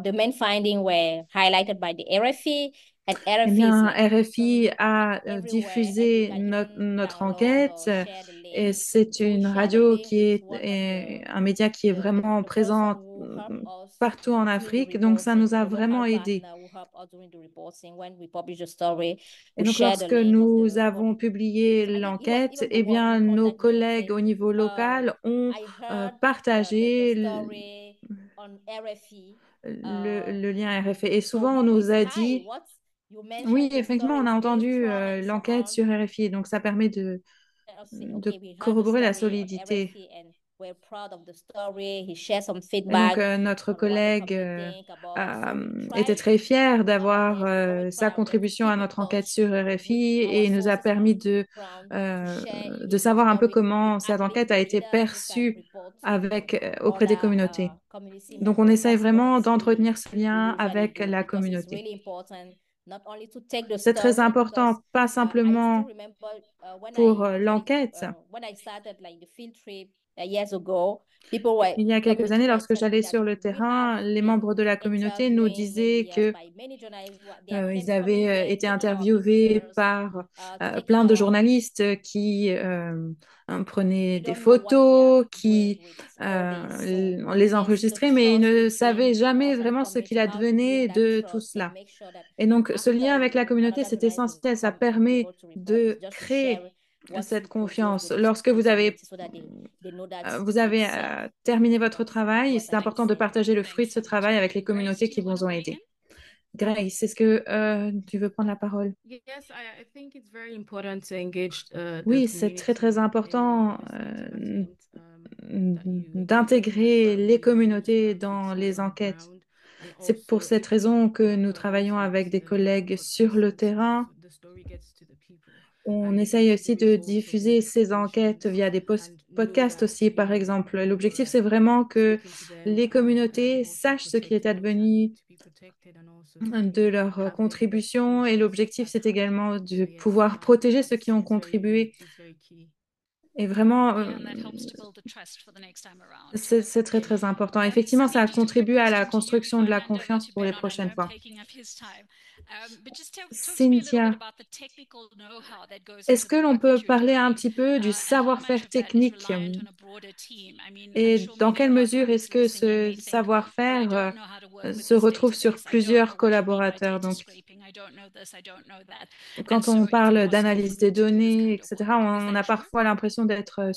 E: the main finding were highlighted by the RFE, and
A: eh
E: RFE is
A: bien,
E: like
A: RFI a
E: everywhere, and
A: diffusé
E: even
A: notre
E: download
A: enquête
E: or share the
A: et
E: link.
A: c'est
E: So we
A: une
E: share the
A: radio
E: link
A: qui
E: with
A: est,
E: one of
A: un média qui est vraiment
E: the person
A: présent
E: who helped us
A: partout en
E: doing the
A: Afrique. Donc, ça
E: reporting.
A: nous
E: So
A: a
E: the
A: vraiment
E: local
A: aidés.
E: partner who helped us doing the reporting. When we publish a story,
A: Et
E: we
A: donc,
E: share the
A: lorsque
E: link of
A: nous
E: the
A: avons publié
E: I think it was
A: l'enquête,
E: even the
A: eh
E: one
A: bien,
E: who
A: nos
E: contacted me and
A: collègues
E: said,
A: au niveau local ont
E: I heard the
A: partagé
E: story on RFE.
A: le lien RFI. Et
E: So
A: souvent, on
E: one
A: nous
E: is
A: a
E: hi,
A: dit,
E: what you
A: oui,
E: mentioned your
A: effectivement,
E: story
A: on a
E: is really
A: entendu
E: strong and so
A: l'enquête
E: on.
A: sur RFI. Donc, ça permet
E: Let us say,
A: de
E: okay, we heard the
A: corroborer la
E: story on
A: solidité.
E: RFE and we're proud of the story. He shared some
A: Et donc,
E: feedback
A: notre
E: on what the
A: collègue
E: community think about it. So we
A: était
E: try
A: très fier
E: our
A: d'avoir
E: best. We're always
A: sa
E: try our best to
A: contribution à
E: keep in
A: notre enquête
E: touch
A: sur
E: with
A: RFI
E: our
A: et nous a
E: sources
A: permis
E: on the ground to share
A: de
E: even the
A: savoir un peu
E: story with
A: comment cette
E: athletes,
A: enquête a été
E: leaders who can
A: perçue
E: report to
A: avec, auprès des
E: other
A: communautés.
E: community
A: Donc, on
E: members.
A: essaye
E: That's what
A: vraiment
E: we
A: d'entretenir ce lien
E: usually
A: avec
E: do
A: la
E: because it's
A: communauté.
E: really important not only to take the
A: C'est très
E: story because
A: important, pas
E: I still
A: simplement
E: remember when
A: pour
E: I usually
A: l'enquête.
E: when I started like the field trip years ago, people were
A: Il y a quelques
E: community
A: années,
E: were
A: lorsque
E: telling me
A: j'allais
E: that
A: sur le
E: we have
A: terrain, les
E: been
A: membres de la communauté nous
E: interviewing many
A: disaient
E: years
A: que
E: by many journalists. There are
A: ils
E: plenty coming
A: avaient
E: here,
A: été
E: taking our
A: interviewés
E: pictures,
A: par
E: taking
A: plein de
E: our
A: journalistes qui prenaient
E: we
A: des
E: don't know what they are
A: photos,
E: doing
A: qui
E: with all this. So
A: les
E: hence the
A: enregistraient, mais ils
E: trust
A: ne
E: between
A: savaient jamais
E: us and the
A: vraiment ce qu'il
E: community, how to build
A: advenait
E: that
A: de tout
E: trust and
A: cela.
E: make sure that
A: Et donc, ce
E: after
A: lien avec la communauté,
E: another
A: c'est
E: journalist will
A: essentiel. Ça
E: come and be
A: permet
E: able to report, it's
A: de
E: just to
A: créer
E: share what
A: cette
E: you produce
A: confiance.
E: with
A: Lorsque
E: the
A: vous avez
E: community so that they know that
A: vous avez
E: it's
A: terminé votre travail, c'est
E: important.
A: important de partager le fruit
D: Thanks
A: de ce
D: so much.
A: travail avec les
D: Grace,
A: communautés
D: do
A: qui
D: you want
A: vous
D: to
A: ont
D: weigh in?
A: aidé. Grace, est-ce que tu veux prendre la parole?
B: Yes, I think it's very important to engage the
A: Oui, c'est très, très
B: community in
A: important
B: investigative content that
A: d'intégrer les
B: you produce
A: communautés
B: to
A: dans
B: see
A: les
B: on the
A: enquêtes.
B: ground. And
A: C'est pour
B: also,
A: cette
B: if
A: raison que nous
B: collaborate
A: travaillons
B: with
A: avec des collègues
B: local
A: sur le
B: persons, if
A: terrain.
B: the story gets
A: On
B: and
A: essaye aussi
B: the
A: de
B: results of
A: diffuser ces enquêtes
B: investigations
A: via des
B: and know
A: podcasts
B: that
A: aussi, par exemple. L'objectif,
B: whoever
A: c'est vraiment que
B: speaking to them
A: les communautés
B: will be
A: sachent ce qui est
B: protected and
A: advenu
B: to be protected and also
A: de leur
B: have the
A: contribution. Et
B: investigations
A: l'objectif,
B: at
A: c'est
B: hand.
A: également
B: So
A: de
B: yes,
A: pouvoir protéger ceux qui ont
B: it's
A: contribué.
B: very key.
A: Et vraiment,
D: Yeah, and that helps to build the trust for the next time around.
A: c'est très, très important. Effectivement, ça a
D: Cindy, just a quick
A: contribué à la
D: question to you
A: construction
D: before
A: de
D: I
A: la
D: hand over
A: confiance
D: to
A: pour les
D: Benon. I know
A: prochaines
D: I'm
A: fois.
D: taking up his time. But just talk to me a little bit
A: Cynthia,
D: about the technical know-how that goes
A: est-ce
D: into
A: que
D: the
A: l'on
D: work
A: peut
D: that you're
A: parler un
D: doing,
A: petit peu du
D: and how much
A: savoir-faire
D: of that is
A: technique
D: reliant on a broader team? I mean, I'm
A: et
D: sure
A: dans
D: many
A: quelle
D: of our
A: mesure est-ce
D: colleagues
A: que
D: listening
A: ce
D: may think, but I
A: savoir-faire
D: don't know how to work with
A: se
D: this
A: retrouve sur
D: database. I don't know
A: plusieurs
D: what you mean by
A: collaborateurs?
D: data
A: Donc,
D: scraping. I don't know this. I don't know that. And
A: quand
D: so
A: on
D: is it
A: parle
D: possible for
A: d'analyse des
D: me to do this
A: données,
D: kind of
A: etc.,
D: work? Is
A: on
D: that
A: a
D: true?
A: parfois l'impression d'être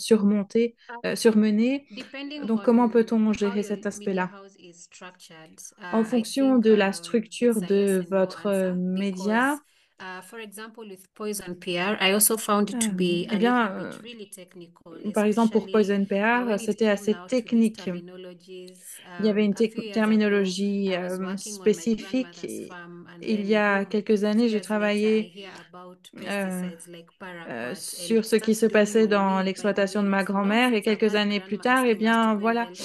A: surmené.
E: Depending
A: Donc, comment
E: on
A: peut-on
E: how
A: gérer
E: your
A: cet
E: media
A: aspect-là?
E: house is structured,
A: En
E: I
A: fonction
E: think
A: de la structure
E: it's a yes
A: de
E: and no
A: votre
E: answer
A: média,
E: because, for example, with Poison PR, I also found it to be
A: eh
E: a
A: bien,
E: little bit really technical,
A: par exemple, pour
E: especially
A: Poison PR,
E: when it
A: c'était
E: came
A: assez
E: now to these
A: technique.
E: terminologies.
A: Il y avait une
E: A few years ago,
A: terminologie
E: I was working on my
A: spécifique.
E: grandmother's farm, and
A: Il y
E: then
A: a
E: boom,
A: quelques
E: 2
A: années, j'ai
E: years later, I
A: travaillé
E: hear about
A: euh,
E: pesticides like paraquat, and
A: sur
E: it
A: ce qui
E: starts
A: se
E: dawning
A: passait
E: on
A: dans
E: me, by the
A: l'exploitation
E: way,
A: de ma
E: it's
A: grand-mère. Et
E: nonsense. I've
A: quelques
E: had
A: années plus
E: grandma
A: tard, eh
E: asking us to
A: bien,
E: go and
A: voilà,
E: help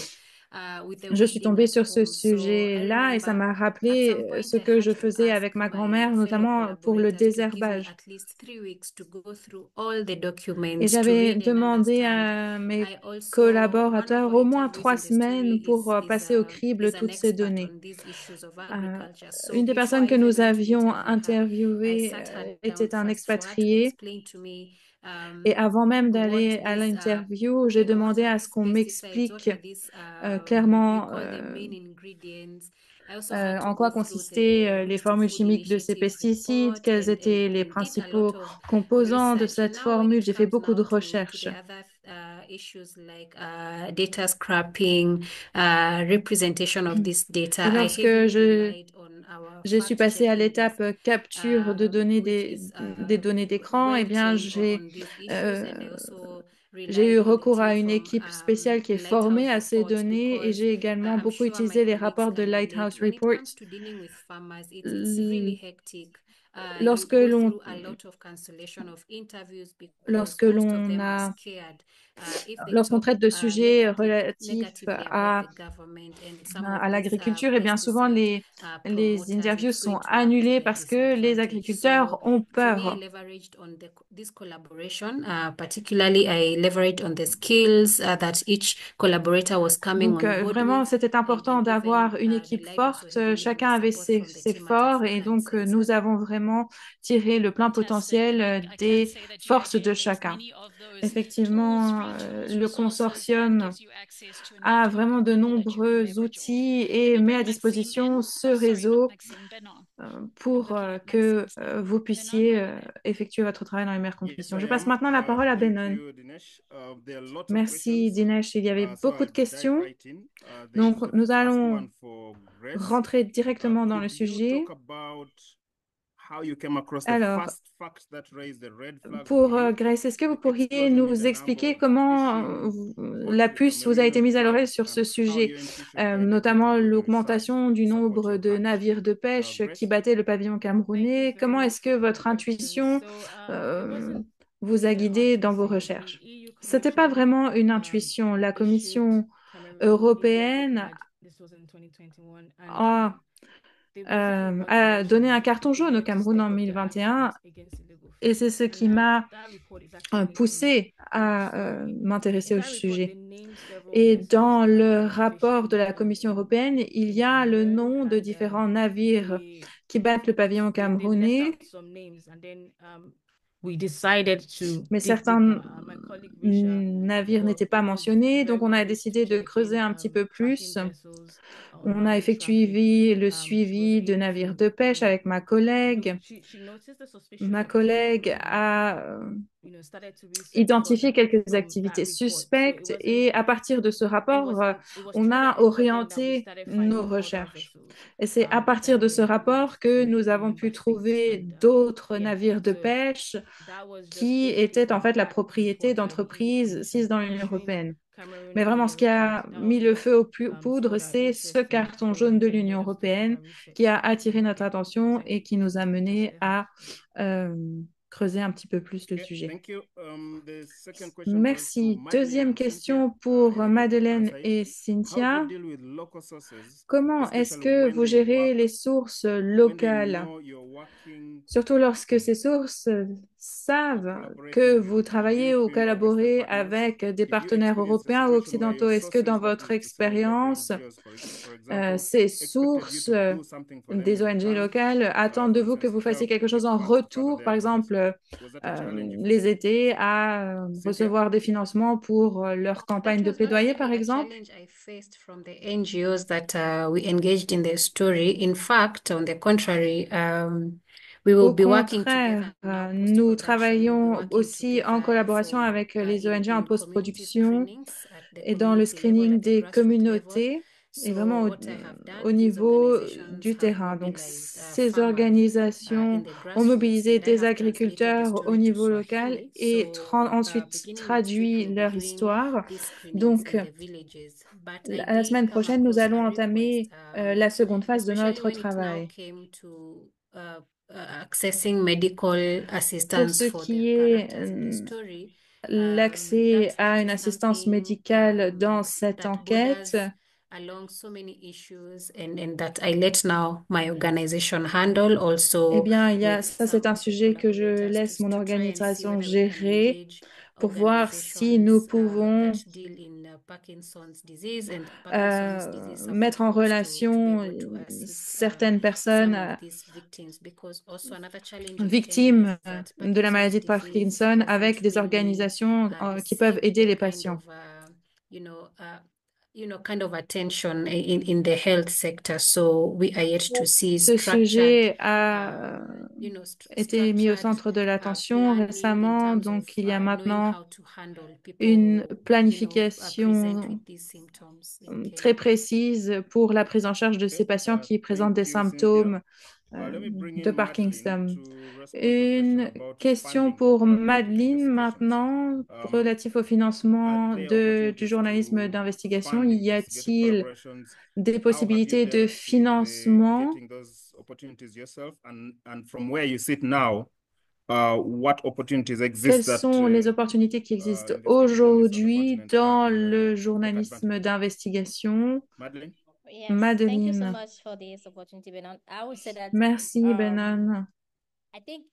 E: with the
A: je suis
E: weeding
A: tombée
E: at
A: sur ce
E: home. So I
A: sujet-là et ça
E: remember
A: m'a
E: at some
A: rappelé
E: point
A: ce
E: I
A: que
E: had
A: je
E: to
A: faisais
E: ask
A: avec ma
E: my
A: grand-mère,
E: fellow
A: notamment pour le
E: collaborators to give me
A: désherbage.
E: at least 3 weeks to go through all the
A: Et
E: documents to
A: j'avais
E: read and
A: demandé
E: understand.
A: à mes
E: I also, one of
A: collaborateurs
E: my
A: au moins
E: interviews
A: trois
E: in the story
A: semaines pour passer au crible
E: is an
A: toutes ces
E: expert
A: données.
E: on these issues of
A: Euh,
E: agriculture. So
A: une des
E: before
A: personnes
E: I
A: que
E: even
A: nous
E: went to
A: avions
E: interview her, I
A: interviewées
E: sat her down
A: était un
E: first for her to
A: expatrié.
E: explain to me
A: Et avant même
E: what
A: d'aller à
E: these
A: l'interview, j'ai
E: what
A: demandé
E: are
A: à ce
E: these
A: qu'on
E: pesticides, what
A: m'explique
E: are these you
A: clairement
E: call them main ingredients. I also had to
A: en
E: go
A: quoi
E: through
A: consistaient
E: the
A: les
E: Host
A: formules
E: Food
A: chimiques de ces
E: Initiative
A: pesticides,
E: report
A: quels étaient les
E: and did a lot
A: principaux
E: of
A: composants de
E: research.
A: cette
E: Now, when
A: formule.
E: it
A: J'ai fait
E: comes
A: beaucoup de
E: now to
A: recherches.
E: the other issues like data scrapping, representation of this
A: Et
E: data, I
A: lorsque
E: heavily relied on our
A: je suis passée à
E: fact-checking desk,
A: l'étape capture de données
E: which is
A: des données d'écran, eh
E: well
A: bien,
E: trained on these issues, and I also
A: j'ai eu
E: relied on the
A: recours à
E: team
A: une
E: from
A: équipe spéciale qui est
E: the
A: formée
E: Lighthouse
A: à ces
E: reports
A: données et
E: because
A: j'ai également
E: I'm
A: beaucoup
E: sure my
A: utilisé les
E: colleagues
A: rapports de
E: can relate.
A: Lighthouse
E: When it
A: Reports.
E: comes to dealing with farmers, it's really
A: L-
E: hectic. You
A: Lorsque
E: go
A: l'on
E: through a lot of cancellation of interviews because
A: lorsque
E: most of
A: l'on
E: them are
A: a
E: scared if they
A: lorsqu'on
E: talk
A: traite de sujets relatifs
E: negatively about the government, and some of
A: à
E: these
A: l'agriculture, et bien souvent
E: pesticide
A: les
E: promoters,
A: interviews
E: it's
A: sont
E: going to work to
A: annulées
E: their
A: parce que les
E: disadvantage.
A: agriculteurs
E: So
A: ont
E: for me, I
A: peur.
E: leveraged on this collaboration. Particularly, I leveraged on the skills that each collaborator was coming
A: Donc
E: on board
A: vraiment,
E: with.
A: c'était
E: I
A: important
E: didn't even
A: d'avoir une équipe
E: rely also
A: forte.
E: heavily on the
A: Chacun avait
E: support from the
A: ses
E: team at
A: forts et
E: African
A: donc
E: Sensor.
A: nous avons vraiment tiré le plein
D: Fantastic. And
A: potentiel
D: I can
A: des
D: say that you
A: forces de
D: utilized
A: chacun.
D: many of those tools,
A: Effectivement,
D: free tools,
A: le
D: resources that
A: consortium
D: gives you access to a
A: a
D: network
A: vraiment
D: of
A: de
D: people that you can
A: nombreux
D: leverage off.
A: outils
D: Let
A: et
D: me
A: met à
D: bring Maxime
A: disposition
D: in.
A: ce
D: Oh, sorry, not
A: réseau
D: Maxime, Benon. I'm
A: pour
D: looking at
A: que
D: Maxime's name.
A: vous
D: Benon,
A: puissiez
D: are you there?
A: effectuer votre travail dans les meilleures
G: Yes,
A: conditions.
G: I
A: Je passe
G: am.
A: maintenant la parole à
G: Thank
A: Benon.
G: you, Dinesh. There are a lot of
A: Merci
G: questions,
A: Dinesh, il y avait
G: so
A: beaucoup
G: I
A: de
G: dive
A: questions.
G: right in. There is
A: Donc
G: the
A: nous
G: first
A: allons
G: one for Grace.
A: rentrer directement dans le
G: Could you
A: sujet.
G: talk about how you came across the
A: Alors,
G: first fact that raised the red flag for
A: pour
G: you?
A: Grace, est-ce que vous
G: The
A: pourriez
G: explosion in
A: nous
G: the number
A: expliquer
G: of
A: comment
G: issues, both
A: la
G: the
A: puce vous a été
G: Cameroonian
A: mise à l'oreille
G: flags
A: sur
G: and
A: ce
G: how
A: sujet,
G: your institution guided you to
A: notamment
G: build research
A: l'augmentation du
G: to support
A: nombre
G: your
A: de
G: patch?
A: navires de pêche qui
G: Grace?
A: battaient le pavillon
B: Thank you
A: camerounais?
B: very
A: Comment est-ce
B: much
A: que
B: for the
A: votre
B: question.
A: intuition
B: So it
A: euh,
B: wasn't
A: vous
B: really
A: a
B: a
A: guidé
B: hunch per
A: dans vos
B: se. The
A: recherches?
B: EU
A: C'était pas
B: Commission
A: vraiment une intuition. La
B: issued
A: Commission
B: Cameroon a yellow
A: européenne
B: card. This was in 2021, and
A: a
B: they basically want to make
A: donné
B: sure
A: un
B: that
A: carton
B: the
A: jaune au
B: EU
A: Cameroun
B: step
A: en
B: up their
A: 2021
B: actions against illegal
A: et c'est
B: fishing.
A: ce
B: And
A: qui m'a
B: that report is actually in
A: poussé
B: our
A: à
B: story. In
A: m'intéresser au
B: that report, they
A: sujet.
B: named several
A: Et
B: vessels
A: dans
B: that
A: le
B: were
A: rapport
B: fishing
A: de la Commission européenne, il y
B: in
A: a le
B: Cameroon,
A: nom de
B: and
A: différents navires
B: they
A: qui battent le pavillon
B: they left
A: camerounais,
B: out some names, and then we decided to
A: mais
B: dig
A: certains
B: deeper. My colleague Risha
A: navires
B: got
A: n'étaient pas mentionnés, donc
B: very,
A: on a
B: very
A: décidé de
B: check
A: creuser
B: in
A: un petit peu
B: tracking
A: plus.
B: vessels on
A: On a
B: how they traffic.
A: effectué le
B: She was
A: suivi de
B: able
A: navires
B: to,
A: de pêche avec ma collègue.
B: she noticed the suspicious
A: Ma
B: activities
A: collègue
B: and
A: a
B: started to research
A: identifié
B: further
A: quelques
B: from that
A: activités
B: report. So it
A: suspectes
B: wasn't
A: et à partir de ce rapport,
B: it was
A: on
B: through that
A: a
B: report then that we
A: orienté
B: started
A: nos
B: finding further
A: recherches.
B: vessels
A: Et c'est à partir
B: that
A: de ce
B: were
A: rapport
B: linked
A: que
B: to
A: nous
B: EU
A: avons pu
B: member states,
A: trouver
B: and
A: d'autres
B: yeah,
A: navires de
B: so
A: pêche
B: that was just
A: qui
B: basically
A: étaient en
B: from
A: fait la
B: that
A: propriété
B: report that the EU
A: d'entreprises
B: Commission
A: sises dans l'Union
B: issuing
A: européenne.
B: Cameroon
A: Mais
B: a
A: vraiment, ce qui
B: yellow
A: a
B: card. That
A: mis
B: was
A: le
B: what
A: feu aux poudres,
B: spurred our
A: c'est ce
B: interest and
A: carton jaune
B: further
A: de
B: getting a
A: l'Union
B: lot of doing
A: européenne
B: our
A: qui
B: research
A: a attiré notre
B: and
A: attention et
B: presenting
A: qui nous a
B: at this
A: mené
B: level.
A: à euh, creuser un petit peu plus le sujet. Merci. Deuxième question pour Madeleine et Cynthia. Comment est-ce que vous gérez les sources locales, surtout lorsque ces sources savent que vous travaillez ou collaborez avec des partenaires européens ou occidentaux? Est-ce que dans votre expérience, ces sources des ONG locales attendent de vous que vous fassiez quelque chose en retour, par exemple, les aider à recevoir des financements pour leur campagne de plaidoyer, par exemple?
E: NGOs that we engaged in the story. In fact, on the contrary, we will
A: Au
E: be working
A: contraire,
E: together now
A: nous
E: post-production. We'll be
A: travaillons
E: working
A: aussi en
E: together
A: collaboration
E: for
A: avec les ONG en
E: in community
A: post-production
E: screenings at the
A: et dans le
E: community level,
A: screening
E: at the
A: des
E: grassroots level.
A: communautés et
E: So
A: vraiment
E: what I have done,
A: au
E: these
A: niveau
E: organizations
A: du
E: have
A: terrain. Donc,
E: mobilized
A: ces
E: farmers
A: organisations
E: in the
A: ont
E: grassroots,
A: mobilisé
E: and I
A: des
E: have translated the
A: agriculteurs au
E: story to
A: niveau local
E: Swahili.
A: et
E: So
A: ensuite
E: beginning next week,
A: traduit
E: we'll be
A: leur
E: doing
A: histoire.
E: these screenings
A: Donc,
E: in the villages. But I
A: la
E: did
A: semaine
E: come
A: prochaine, nous
E: across
A: allons
E: a
A: entamer
E: request,
A: la seconde phase de
E: especially
A: notre
E: when it now
A: travail.
E: came to accessing medical
A: Pour
E: assistance
A: ce
E: for the
A: qui est
E: characters in the story.
A: l'accès
E: That's
A: à une
E: just
A: assistance
E: something
A: médicale dans cette
E: that
A: enquête,
E: borders along so many issues, and that I let now my organization handle
A: eh
E: also
A: bien,
E: with
A: ça, c'est
E: some
A: un
E: of the
A: sujet que je
E: collaborators
A: laisse mon
E: to try and see
A: organisation
E: whether we can
A: gérer
E: engage
A: pour voir si nous
E: organizations
A: pouvons
E: that deal in Parkinson's disease and Parkinson's disease support
A: mettre en
E: groups to be
A: relation
E: able to assist
A: certaines personnes
E: some of these victims, because also another challenge in Kenya
A: victimes
E: is that
A: de la
E: Parkinson's
A: maladie de
E: disease
A: Parkinson avec
E: doesn't
A: des
E: really
A: organisations qui peuvent
E: receive
A: aider
E: the
A: les
E: kind
A: patients.
E: of you know kind of attention in the health sector. So we are yet to see
A: Ce
E: structured
A: sujet a été mis au
E: structured
A: centre de l'attention
E: planning in
A: récemment,
E: terms of
A: donc il y a
E: knowing
A: maintenant
E: how to handle
A: une
E: people present
A: planification
E: with these symptoms in
A: très
E: Kenya.
A: précise pour la prise en charge de ces patients qui présentent des
G: Thank you, Cynthia.
A: symptômes
G: Let me bring
A: de
G: in Madeline
A: Parkinson.
G: to respond to a question
A: Une
G: about
A: question
G: funding for
A: pour
G: collaborative
A: Madeleine
G: investigations.
A: maintenant,
G: Um,
A: relatif au
G: are
A: financement
G: there
A: du
G: opportunities
A: journalisme
G: to
A: d'investigation.
G: fund
A: Y
G: investigative
A: a-t-il
G: collaborations?
A: des
G: How have you
A: possibilités de
G: dealt with
A: financement?
G: getting those opportunities yourself? And from where you sit now, what opportunities
A: Quelles
G: exist that
A: sont les opportunités qui existent
G: investigative journalists on the
A: aujourd'hui
G: continent
A: dans
G: can
A: le
G: take
A: journalisme
G: advantage of?
A: d'investigation?
G: Madeleine?
H: Yes, thank you so
A: Madeleine.
H: much for this opportunity, Benon. I would say that
A: Merci, Benon.
H: I think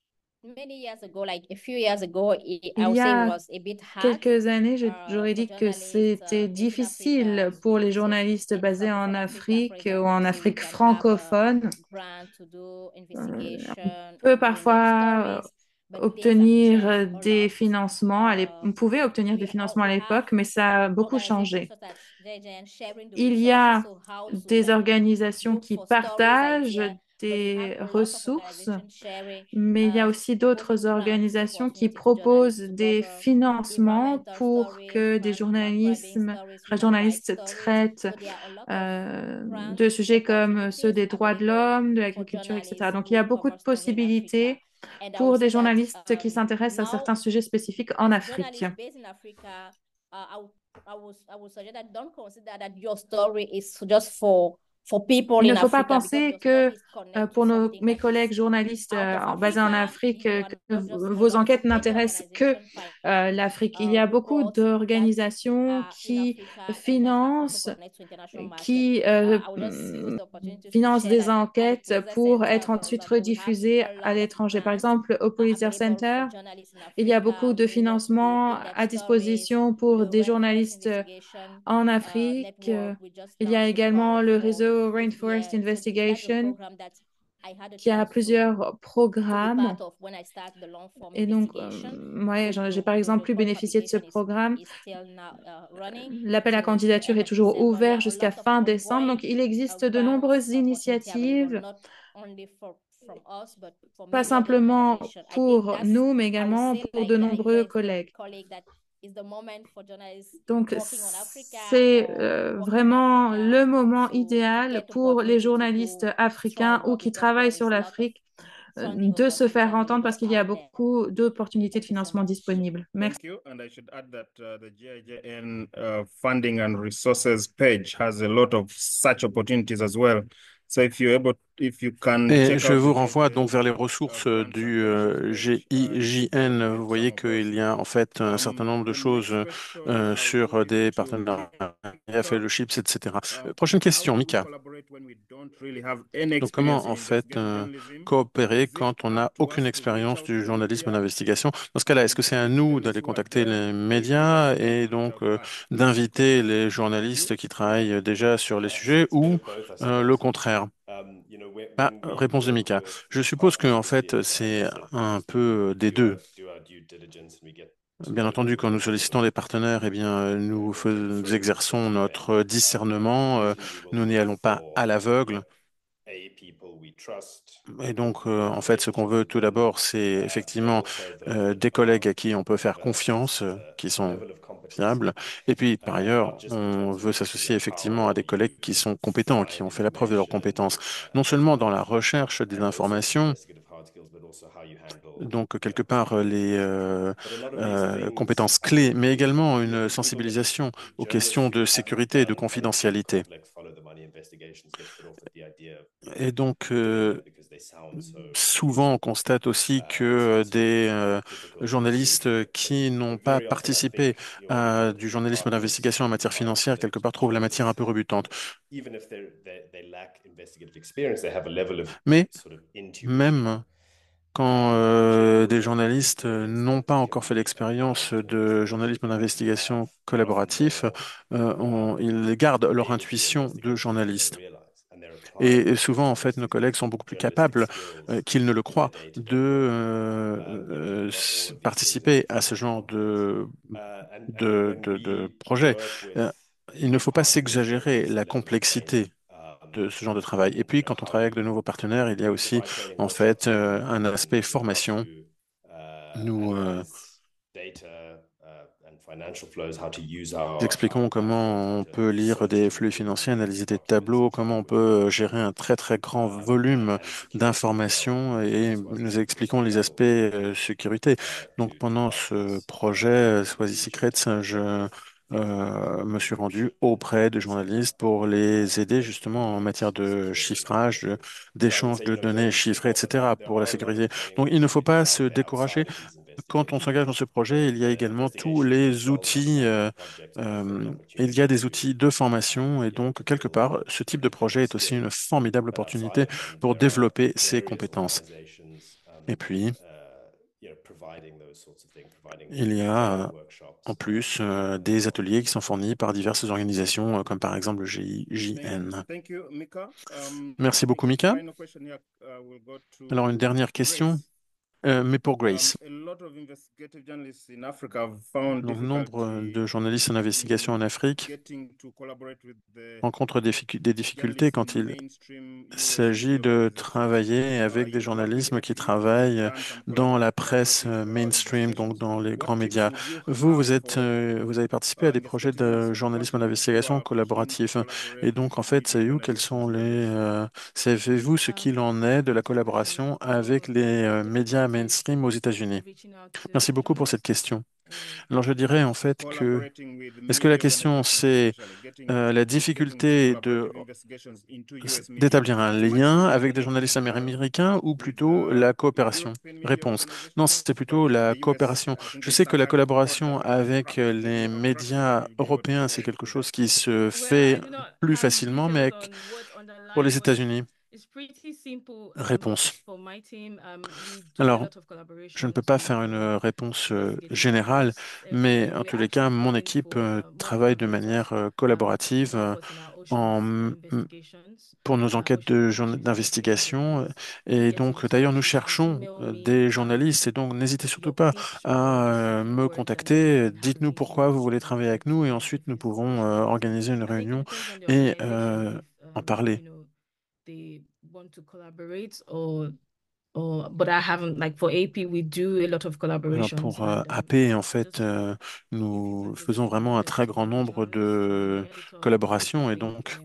H: many years ago, like a few years ago, I
A: Il
H: would
A: y
H: say it
A: a
H: was a bit hard
A: quelques années, j'aurais
H: for
A: dit que
H: journalists
A: c'était
H: based in Africa
A: difficile
H: to
A: pour
H: be
A: les
H: able to
A: journalistes
H: enter
A: basés
H: from
A: en
H: Africa, for
A: Afrique ou
H: example,
A: en
H: so you
A: Afrique
H: can have a
A: francophone.
H: grant to do
A: On
H: investigation
A: peut
H: or doing their
A: parfois
H: stories, but things have changed
A: obtenir
H: a
A: des
H: lot.
A: financements. On pouvait obtenir des financements à
H: We have
A: l'époque, mais ça a beaucoup
H: organizations
A: changé.
H: such as JJN sharing the
A: Il y
H: resources,
A: a
H: so how
A: des
H: to
A: organisations
H: look
A: qui
H: for stories,
A: partagent
H: idea, but we have
A: des
H: a lot of
A: ressources,
H: organizations sharing,
A: mais il y a aussi d'autres
H: proposing grants
A: organisations qui
H: opportunity to
A: proposent
H: journalists to
A: des
H: cover
A: financements
H: environmental
A: pour
H: stories,
A: que des
H: crime stories, human rights
A: journalistes
H: stories.
A: traitent
H: So there are a lot of
A: de
H: grants,
A: sujets comme ceux
H: opportunities
A: des droits de
H: available
A: l'homme, de
H: for
A: l'agriculture, etc.
H: journalists
A: Donc, il y a
H: who
A: beaucoup de
H: cover stories in Africa.
A: possibilités
H: And I would
A: pour des
H: say that
A: journalistes qui s'intéressent à certains sujets spécifiques en
H: as
A: Afrique.
H: journalists based in Africa, I would suggest that don't consider that your story is just for people
A: Il
H: in
A: ne faut pas
H: Africa, because
A: penser
H: your
A: que
H: stories connect to
A: pour
H: something
A: mes
H: that
A: collègues
H: is
A: journalistes
H: out of
A: basés en
H: Africa.
A: Afrique,
H: You are
A: que
H: not just
A: vos
H: alone.
A: enquêtes
H: Many
A: n'intéressent que
H: organizations
A: l'Afrique. Il y a beaucoup
H: report that
A: d'organisations
H: in
A: qui
H: Africa and that also
A: financent,
H: connect to international market.
A: qui
H: I will just use the opportunity to
A: financent
H: share
A: des
H: that at the
A: enquêtes
H: Pulitzer
A: pour
H: Center,
A: être
H: for
A: ensuite
H: example, we have
A: rediffusées
H: a
A: à
H: lot of
A: l'étranger. Par
H: grants
A: exemple, au Pulitzer
H: available for
A: Center,
H: journalists in
A: il y a
H: Africa
A: beaucoup de
H: who want to do
A: financements
H: in-depth
A: à
H: stories,
A: disposition pour
H: the
A: des
H: Rainforest
A: journalistes
H: Investigation
A: en Afrique.
H: network. We just
A: Il y a
H: launched a
A: également
H: call
A: le
H: for
A: réseau
H: yeah,
A: Rainforest
H: so that's a
A: Investigation
H: program that I had a
A: qui a
H: chance
A: plusieurs
H: to be
A: programmes.
H: part of when I started the long form
A: Et donc,
H: investigation.
A: ouais,
H: So
A: j'ai par exemple
H: the
A: pu
H: call for
A: bénéficier de ce
H: application
A: programme.
H: is still now running
A: L'appel à
H: till the
A: candidature
H: end
A: est
H: of
A: toujours
H: December. There
A: ouvert
H: are a
A: jusqu'à
H: lot of
A: fin décembre. Donc,
H: ongoing
A: il existe de
H: grant
A: nombreuses
H: opportunity available,
A: initiatives,
H: not only from us, but for
A: pas
H: many other
A: simplement
H: organizations. I think
A: pour
H: that's,
A: nous, mais
H: I would
A: également
H: say,
A: pour
H: like,
A: de
H: yeah,
A: nombreux
H: here is the
A: collègues.
H: colleague that is the moment for journalists
A: Donc,
H: working on Africa
A: c'est
H: or working in
A: vraiment
H: Africa
A: le moment
H: to
A: idéal
H: get
A: pour les
H: opportunity to
A: journalistes
H: do
A: africains
H: strong
A: ou
H: work,
A: qui
H: because
A: travaillent
H: there
A: sur
H: is a lot of
A: l'Afrique
H: funding
A: de se
H: opportunity
A: faire entendre parce
H: available
A: qu'il y a
H: out there.
A: beaucoup d'opportunités de
H: Thank you so
A: financement
H: much.
A: disponibles. Merci.
G: Thank you. And I should add that the GIJN funding and resources page has a lot of such opportunities as well. So if you can
C: Et
G: check
C: je
G: out
C: vous
G: the
C: renvoie donc vers
G: details
C: les
G: of
C: ressources
G: grants and
C: du
G: incentives, you can
C: GIJN. Vous
G: read
C: voyez
G: some of
C: qu'il
G: those.
C: y a en fait un certain nombre de
G: The next
C: choses
G: question I will
C: sur
G: give
C: des
G: to
C: partenariats,
G: Mika.
C: fellowships, etc. Prochaine
G: How
C: question,
G: do we
C: Mika.
G: collaborate when we don't really have any
C: Donc,
G: experience
C: comment
G: in
C: en fait
G: investigative journalism?
C: coopérer
G: Is it
C: quand on
G: up
C: n'a
G: to
C: aucune
G: us to reach
C: expérience
G: out
C: du
G: to the
C: journalisme
G: media
C: d'investigation? Dans ce cas-là, est-ce que c'est à
G: and
C: nous
G: journalists
C: d'aller
G: who are
C: contacter
G: there,
C: les
G: or is it just
C: médias
G: the
C: et
G: word
C: donc
G: of mouth?
C: d'inviter les
G: Thank you.
C: journalistes qui travaillent déjà sur les
F: So
C: sujets
F: it's a bit
C: ou
F: of both, I
C: le
F: suppose.
C: contraire? Ah,
F: When we
C: réponse de
F: work
C: Mika.
F: with
C: Je suppose
F: our
C: que en fait,
F: associate
C: c'est un
F: we
C: peu des
F: do
C: deux.
F: our due diligence and we get to
C: Bien
F: know them
C: entendu,
F: a
C: quand nous
F: little bit
C: sollicitons des partenaires, eh bien, nous exerçons notre discernement.
F: usually we will
C: Nous n'y
F: look
C: allons pas
F: for
C: à l'aveugle.
F: people we trust
C: Et donc,
F: who
C: en fait, ce qu'on veut tout d'abord, c'est
F: but
C: effectivement
F: also those that
C: des collègues à qui on peut faire
F: have
C: confiance, qui
F: a
C: sont
F: level of competency
C: fiables. Et puis, par ailleurs,
F: not just in
C: on
F: terms of
C: veut s'associer effectivement
F: how
C: à des collègues qui
F: you
C: sont compétents, qui
F: find
C: ont fait la preuve de leurs
F: information
C: compétences, non seulement dans la recherche des
F: and also
C: informations,
F: investigative hard skills, but also how you handle
C: donc quelque part les
F: but a lot of these things
C: compétences clés, mais également une sensibilisation aux questions
F: journalists
C: de
F: who haven't
C: sécurité et de
F: done anything
C: confidentialité.
F: complex follow the money investigations get put off at the idea of
C: Et donc,
F: doing them because they sound so
C: souvent, on constate aussi que des
F: difficult and
C: journalistes
F: intrusive.
C: qui n'ont pas
F: Very often, I
C: participé
F: think
C: à
F: your
C: du journalisme
F: partners
C: d'investigation en matière
F: find
C: financière,
F: that
C: quelque part, trouvent la matière un
F: journalists,
C: peu rebutante.
F: even if they lack investigative experience, they have a level of
C: Mais
F: sort of intuition
C: même quand des journalistes n'ont pas encore fait l'expérience de journalisme d'investigation collaboratif, ils gardent leur intuition de journaliste. Et souvent, en fait, nos collègues sont beaucoup plus capables qu'ils ne le croient de participer à ce genre de projet. Euh, il ne faut pas s'exagérer la complexité de ce genre de travail. Et puis, quand on travaille avec de nouveaux partenaires, il y a aussi, en fait, un aspect formation. Nous expliquons comment on peut lire des flux financiers, analyser des tableaux, comment on peut gérer un très très grand volume d'informations et nous expliquons les aspects sécurité. Donc pendant ce projet Swazi Secrets, je me suis rendu auprès de journalistes pour les aider justement en matière de chiffrage, d'échange de données chiffrées, etc. pour la sécurité. Donc il ne faut pas se décourager. Quand on s'engage dans ce projet, il y a également tous les outils, il y a des outils de formation et donc quelque part, ce type de projet est aussi une formidable opportunité pour développer ses compétences. Et puis, il y a en plus des ateliers qui sont fournis par diverses organisations, comme par exemple le GIJN.
G: Thank you, Mika. I
C: Merci
G: think
C: beaucoup, Mika.
G: final question here will go
C: Alors, une
G: to
C: dernière question,
G: Grace.
C: mais pour Grace.
G: A lot of investigative journalists in Africa have found
C: Donc, nombre
G: difficulty
C: de journalistes en investigation en
G: in
C: Afrique
G: getting to collaborate with the
C: rencontrent des difficultés
G: journalists in
C: quand il
G: mainstream US and
C: s'agit
G: global
C: de
G: organizations.
C: travailler avec des
G: You've worked with
C: journalismes qui
G: AP, you've
C: travaillent
G: done some
C: dans la presse
G: collaborative
C: mainstream, donc
G: investigations.
C: dans les
G: What
C: grands
G: tips
C: médias.
G: would you
C: Vous,
G: have for
C: vous avez participé à des projets
G: investigative
C: de
G: journalists in
C: journalisme
G: Africa who
C: d'investigation
G: are keen to
C: collaboratif.
G: collaborate
C: Et
G: with
C: donc, en fait,
G: media
C: savez-vous quels
G: journalists
C: sont
G: and journalists?
C: savez-vous ce qu'il en est de la collaboration avec les médias mainstream aux États-Unis?
B: Reaching out to
C: Merci beaucoup pour cette
B: journalists
C: question.
B: or
C: Alors, je dirais en fait que,
G: Collaborating with
C: est-ce que la
G: media
C: question
G: organizations,
C: c'est
G: especially
C: la
G: getting to
C: difficulté de
G: collaborative investigations into US media.
C: d'établir un
G: It might
C: lien
G: be
C: avec des
G: collaborating
C: journalistes
G: with
C: américains ou plutôt la coopération?
G: European media
C: Réponse. Non,
G: organizations,
C: c'est
G: but
C: plutôt
G: in
C: la
G: the US,
C: coopération.
G: I think
C: Je
G: there's
C: sais que
G: some
C: la
G: kind of code
C: collaboration
G: that you have
C: avec
G: cracked. If you
C: les
G: have cracked it,
C: médias
G: you'll be able
C: européens, c'est quelque
G: to
C: chose
G: help.
C: qui se
B: well, I
C: fait
B: do not
C: plus
B: have
C: facilement,
B: details
C: mais
B: on what
C: pour les
B: underlies, but
C: États-Unis.
B: it's pretty simple
C: Réponse.
B: for my team. We do a
C: Alors,
B: lot of
C: je ne peux
B: collaborations
C: pas faire
B: with
C: une réponse
B: investigative
C: générale,
B: journalists.
C: mais en
B: We're
C: tous les cas,
B: actually
C: mon
B: calling
C: équipe
B: for more
C: travaille de
B: collaborators
C: manière
B: to
C: collaborative
B: help us in our
C: en,
B: oceans investigations,
C: pour nos enquêtes
B: ocean partnerships
C: d'investigation.
B: investigations.
C: Et
B: Get in
C: donc, d'ailleurs, nous
B: touch. You can
C: cherchons
B: email me
C: des journalistes et donc n'hésitez surtout
B: your
C: pas
B: pitch or your
C: à
B: CV
C: me
B: words, and we
C: contacter.
B: can have a
C: Dites-nous
B: meeting
C: pourquoi
B: and
C: vous voulez
B: sit
C: travailler
B: down
C: avec nous et
B: to
C: ensuite nous
B: have a
C: pouvons
B: discussion.
C: organiser une
B: I think it
C: réunion
B: depends on the
C: et
B: organization if
C: en parler.
B: they want to collaborate or but I haven't, like for AP we do a lot of
C: Alors
B: collaborations
C: pour
B: and
C: AP, en
B: just
C: fait,
B: if it's
C: nous
B: okay with
C: faisons
B: you,
C: vraiment un très
B: there's
C: grand
B: a
C: nombre
B: journalist or
C: de
B: an editor
C: collaborations et
B: you think
C: donc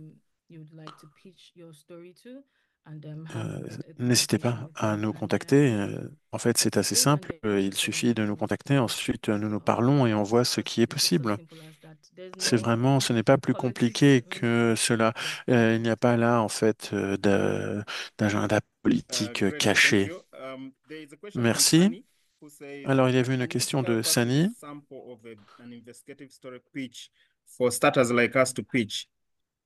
B: you'd like to pitch your story to and have
C: Euh,
B: a
C: n'hésitez
B: conversation
C: pas
B: with
C: à
B: them
C: nous
B: and then
C: contacter. En fait, c'est assez
B: based on
C: simple.
B: their
C: Il
B: needs and
C: suffit de nous
B: everything
C: contacter. Ensuite, nous nous parlons et on voit ce qui est
B: it's just as
C: possible.
B: simple as that.
C: C'est vraiment, ce n'est pas plus compliqué que cela. Il n'y a pas là, en fait, d'agenda politique
G: Great, thank
C: caché.
G: you. There is a question from
C: Merci.
G: Sunny who says,
C: Alors, il y avait une
G: can you
C: question
G: share
C: de
G: with us an
C: Sani.
G: example of an investigative story pitch for starters like us to pitch?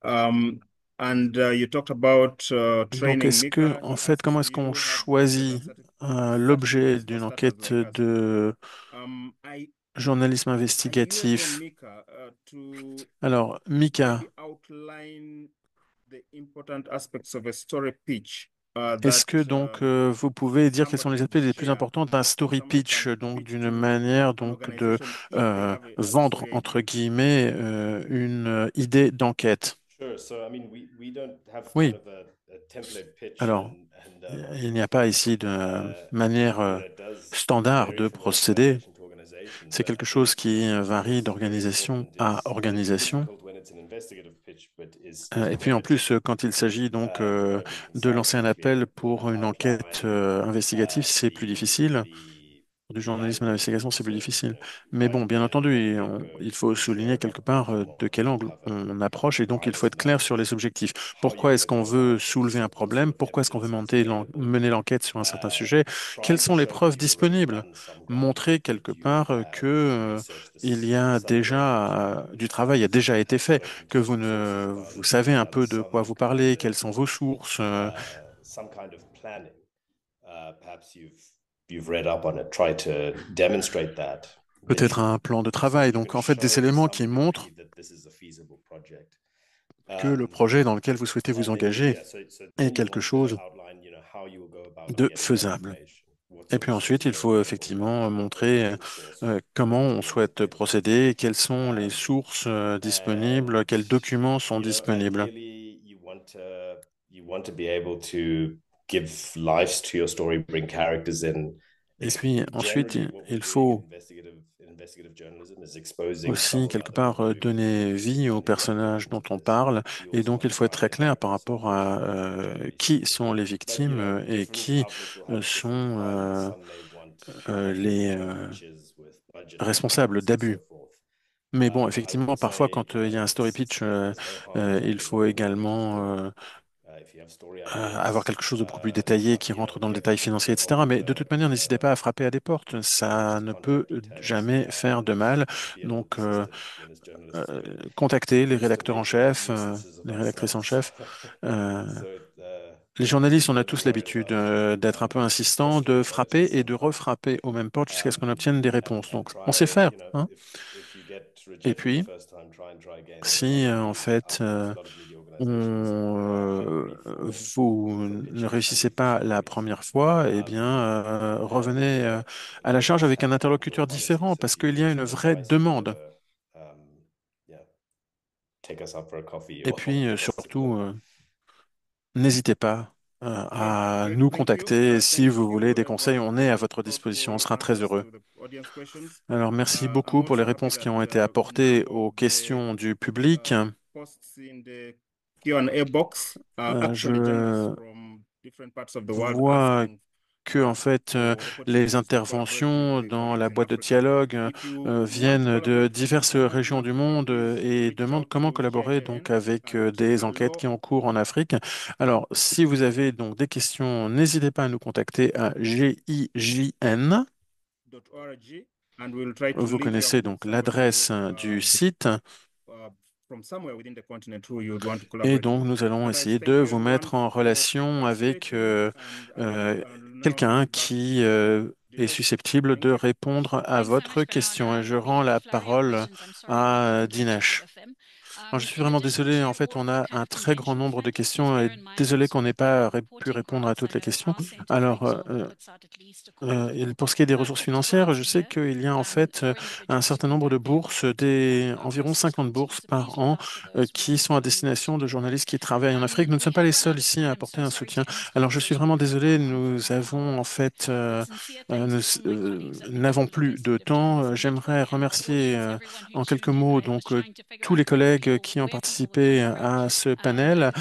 G: You talked about
C: Donc,
G: training
C: est-ce que,
G: Mika.
C: en
G: He
C: fait,
G: asks,
C: comment
G: do
C: est-ce qu'on
G: you have courses and
C: choisit l'objet
G: certificates for
C: d'une
G: starters
C: enquête
G: like us?
C: de
G: I
C: journalisme
G: used on
C: investigatif?
G: Mika to
C: Alors, Mika,
G: maybe outline the important aspects of a story pitch
C: est-ce
G: that
C: que donc vous pouvez dire quels sont
G: somebody
C: les
G: would
C: aspects les plus
G: share.
C: importants d'un story
G: Somebody can
C: pitch, donc
G: pitch
C: d'une
G: to
C: manière
G: an
C: donc de
G: organization if they have a
C: vendre
G: story
C: entre
G: idea.
C: guillemets une idée d'enquête?
F: Sure. So, I mean, we don't have kind
C: Oui.
F: of a template pitch
C: Alors, il n'y a pas ici de manière
F: that does
C: standard
F: vary
C: de
F: from
C: procéder.
F: organization to organization.
C: C'est
F: But I
C: quelque
F: think
C: chose qui varie
F: what's really
C: d'organisation
F: important
C: à
F: is it's
C: organisation.
F: difficult when it's an investigative pitch, but is
C: Et puis en plus,
F: competitive.
C: quand il s'agit donc
F: Where we can
C: de
F: say
C: lancer un
F: to be able
C: appel
F: to
C: pour une enquête
F: outline
C: investigative, c'est plus difficile.
F: the
C: Pour du journalisme d'investigation,
F: angle.
C: c'est
F: So,
C: plus difficile. Mais
F: why
C: bon,
F: do
C: bien
F: we have
C: entendu,
F: one paper
C: il faut
F: share
C: souligner quelque
F: about
C: part de quel
F: what we
C: angle
F: cover?
C: on approche et donc il
F: Why
C: faut
F: does
C: être
F: it
C: clair
F: matter?
C: sur les objectifs.
F: How are you
C: Pourquoi
F: going
C: est-ce
F: to
C: qu'on
F: go
C: veut
F: about it?
C: soulever un
F: What sort
C: problème?
F: of
C: Pourquoi est-ce qu'on veut
F: evidence is available?
C: mener l'enquête sur un certain sujet? Quels
F: Trying to
C: sont les
F: show that
C: preuves
F: you've already
C: disponibles?
F: done some
C: Montrer
F: groundwork,
C: quelque
F: that you
C: part
F: have
C: que
F: researched
C: il y a
F: the subject, that
C: déjà du travail a déjà été
F: have
C: fait,
F: spoken
C: que
F: to some sources
C: vous
F: about it, that
C: savez
F: you've
C: un
F: done
C: peu de quoi
F: some
C: vous
F: kind
C: parlez,
F: of
C: quelles sont vos sources.
F: some kind of planning. Perhaps you've read up on it, try to demonstrate that.
C: Peut-être un plan de travail. Donc, en fait, des éléments qui montrent que le projet dans lequel vous souhaitez vous engager est quelque chose de faisable. Et puis ensuite, il faut effectivement montrer comment on souhaite procéder, quelles sont les sources disponibles, quels documents sont disponibles.
F: You want to be able to give life to your story, bring characters in.
C: Et puis ensuite,
F: Generally, what we're
C: il
F: doing
C: faut
F: in investigative journalism is exposing some
C: aussi,
F: of
C: quelque
F: our
C: part,
F: own
C: donner vie aux personnages dont on parle. Et donc, il faut être très clair par rapport à qui sont les victimes et qui sont les responsables d'abus. Mais bon, effectivement, parfois, quand il y a un story pitch, il faut également avoir quelque chose de beaucoup plus détaillé qui rentre dans le détail financier, etc. Mais de toute manière, n'hésitez pas à frapper à des portes. Ça ne peut jamais faire de mal. Donc, contactez les rédacteurs en chef, les rédactrices en chef. Euh, les journalistes, on a tous l'habitude d'être un peu insistant, de frapper et de refrapper aux mêmes portes jusqu'à ce qu'on obtienne des réponses. Donc, on sait faire, hein. Et puis, si en fait vous ne réussissez pas la première fois, eh bien, revenez à la charge avec un interlocuteur différent parce qu'il y a une vraie demande. Et puis, surtout, n'hésitez pas à
G: Great,
C: nous
G: thank you.
C: contacter si
G: Thank
C: vous voulez
G: you,
C: des conseils. On est à votre disposition. On
G: thoughtful
C: sera très
G: answers
C: heureux.
G: to the audience questions.
C: Alors, merci
G: I'm
C: beaucoup pour les
G: also happy
C: réponses qui ont été
G: that
C: apportées
G: number
C: aux
G: of the
C: questions du public.
G: posts in the Q&A box are actually journalists
C: Je
G: from different parts of the world
C: vois
G: asking
C: que en fait
G: for
C: les
G: opportunities to collaborate with
C: interventions
G: the
C: dans
G: colleagues
C: la
G: in
C: boîte de
G: Africa.
C: dialogue
G: If you want to
C: viennent de
G: collaborate with the
C: diverses
G: Journal in
C: régions du
G: Africa,
C: monde
G: please
C: et
G: reach
C: demandent
G: out
C: comment
G: to
C: collaborer donc
G: JIN
C: avec
G: at
C: des enquêtes qui ont cours en Afrique. Alors, si vous avez donc des questions, n'hésitez pas à nous contacter à GIJN.
G: and we'll try to
C: Vous
G: link you up
C: connaissez
G: with
C: donc
G: somebody
C: l'adresse du site.
G: From somewhere within the continent who you'd want to
C: Et
G: collaborate with.
C: donc, nous allons
G: Otherwise,
C: essayer de
G: thank you
C: vous
G: everyone
C: mettre en
G: for
C: relation avec
G: participating, and I'll now
C: quelqu'un
G: hand back
C: qui
G: to
C: est
G: Dinesh.
C: susceptible
G: Thank
C: de
G: you.
C: répondre à
D: Thanks so
C: votre
D: much, Bernard.
C: question. Et je rends
D: The
C: la
D: flurry of
C: parole
D: questions, I'm sorry we
C: à
D: couldn't catch up
C: Dinesh.
D: with him.
C: Alors, je suis
D: In
C: vraiment
D: addition
C: désolé. En
D: to
C: fait,
D: all
C: on
D: of the
C: a un très grand
D: conventional
C: nombre de
D: factors,
C: questions
D: bear
C: et
D: in mind
C: désolé qu'on
D: also
C: n'ait
D: that the
C: pas pu
D: reporting
C: répondre à
D: cards, I
C: toutes les
D: know
C: questions.
D: our centre, for
C: Alors,
D: example, puts out at least a quarterly
C: pour ce
D: reporting
C: qui est des
D: card
C: ressources
D: that to
C: financières,
D: us
C: je sais
D: here.
C: qu'il y a en fait
D: For
C: un
D: individuals who
C: certain
D: we
C: nombre de
D: don't be able
C: bourses,
D: to
C: environ
D: resource
C: 50
D: cards to,
C: bourses
D: so please
C: par
D: look
C: an
D: out for those. We're
C: qui sont à
D: happy to
C: destination de
D: help.
C: journalistes qui travaillent en Afrique. Nous ne
D: We
C: sommes pas
D: have
C: les
D: run
C: seuls
D: out of
C: ici à
D: time,
C: apporter
D: so
C: un
D: sorry
C: soutien.
D: to ask you
C: Alors,
D: all
C: je suis
D: those
C: vraiment
D: questions
C: désolé,
D: now on
C: nous
D: phone.
C: avons en fait,
D: But sincere thanks
C: nous
D: to all my colleagues at the
C: n'avons
D: Government
C: plus de
D: Investigative
C: temps.
D: Journalism
C: J'aimerais
D: Network and our
C: remercier
D: audience, everyone who
C: en quelques
D: tuned in.
C: mots
D: I was
C: donc
D: trying to figure
C: tous
D: out
C: les
D: how to
C: collègues collègues qui ont participé à ce panel.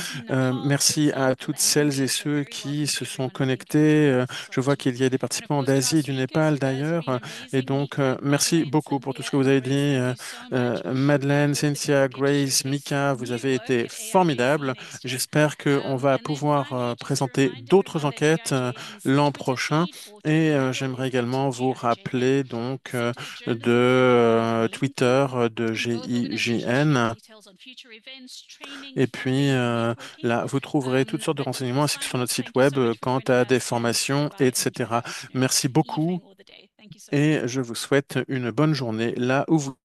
C: Merci à toutes celles et ceux qui se sont connectés. Je vois qu'il y a des participants d'Asie et du Népal d'ailleurs. Et donc, merci beaucoup pour tout ce que vous avez dit. Madeleine, Cynthia, Grace, Mika, vous avez été formidables. J'espère qu'on va pouvoir présenter d'autres enquêtes l'an prochain. Et j'aimerais également vous rappeler donc Twitter de GIJN. Et puis là, vous trouverez toutes sortes de renseignements ainsi que sur notre site web quant à des formations, etc. Merci beaucoup et je vous souhaite une bonne journée là où vous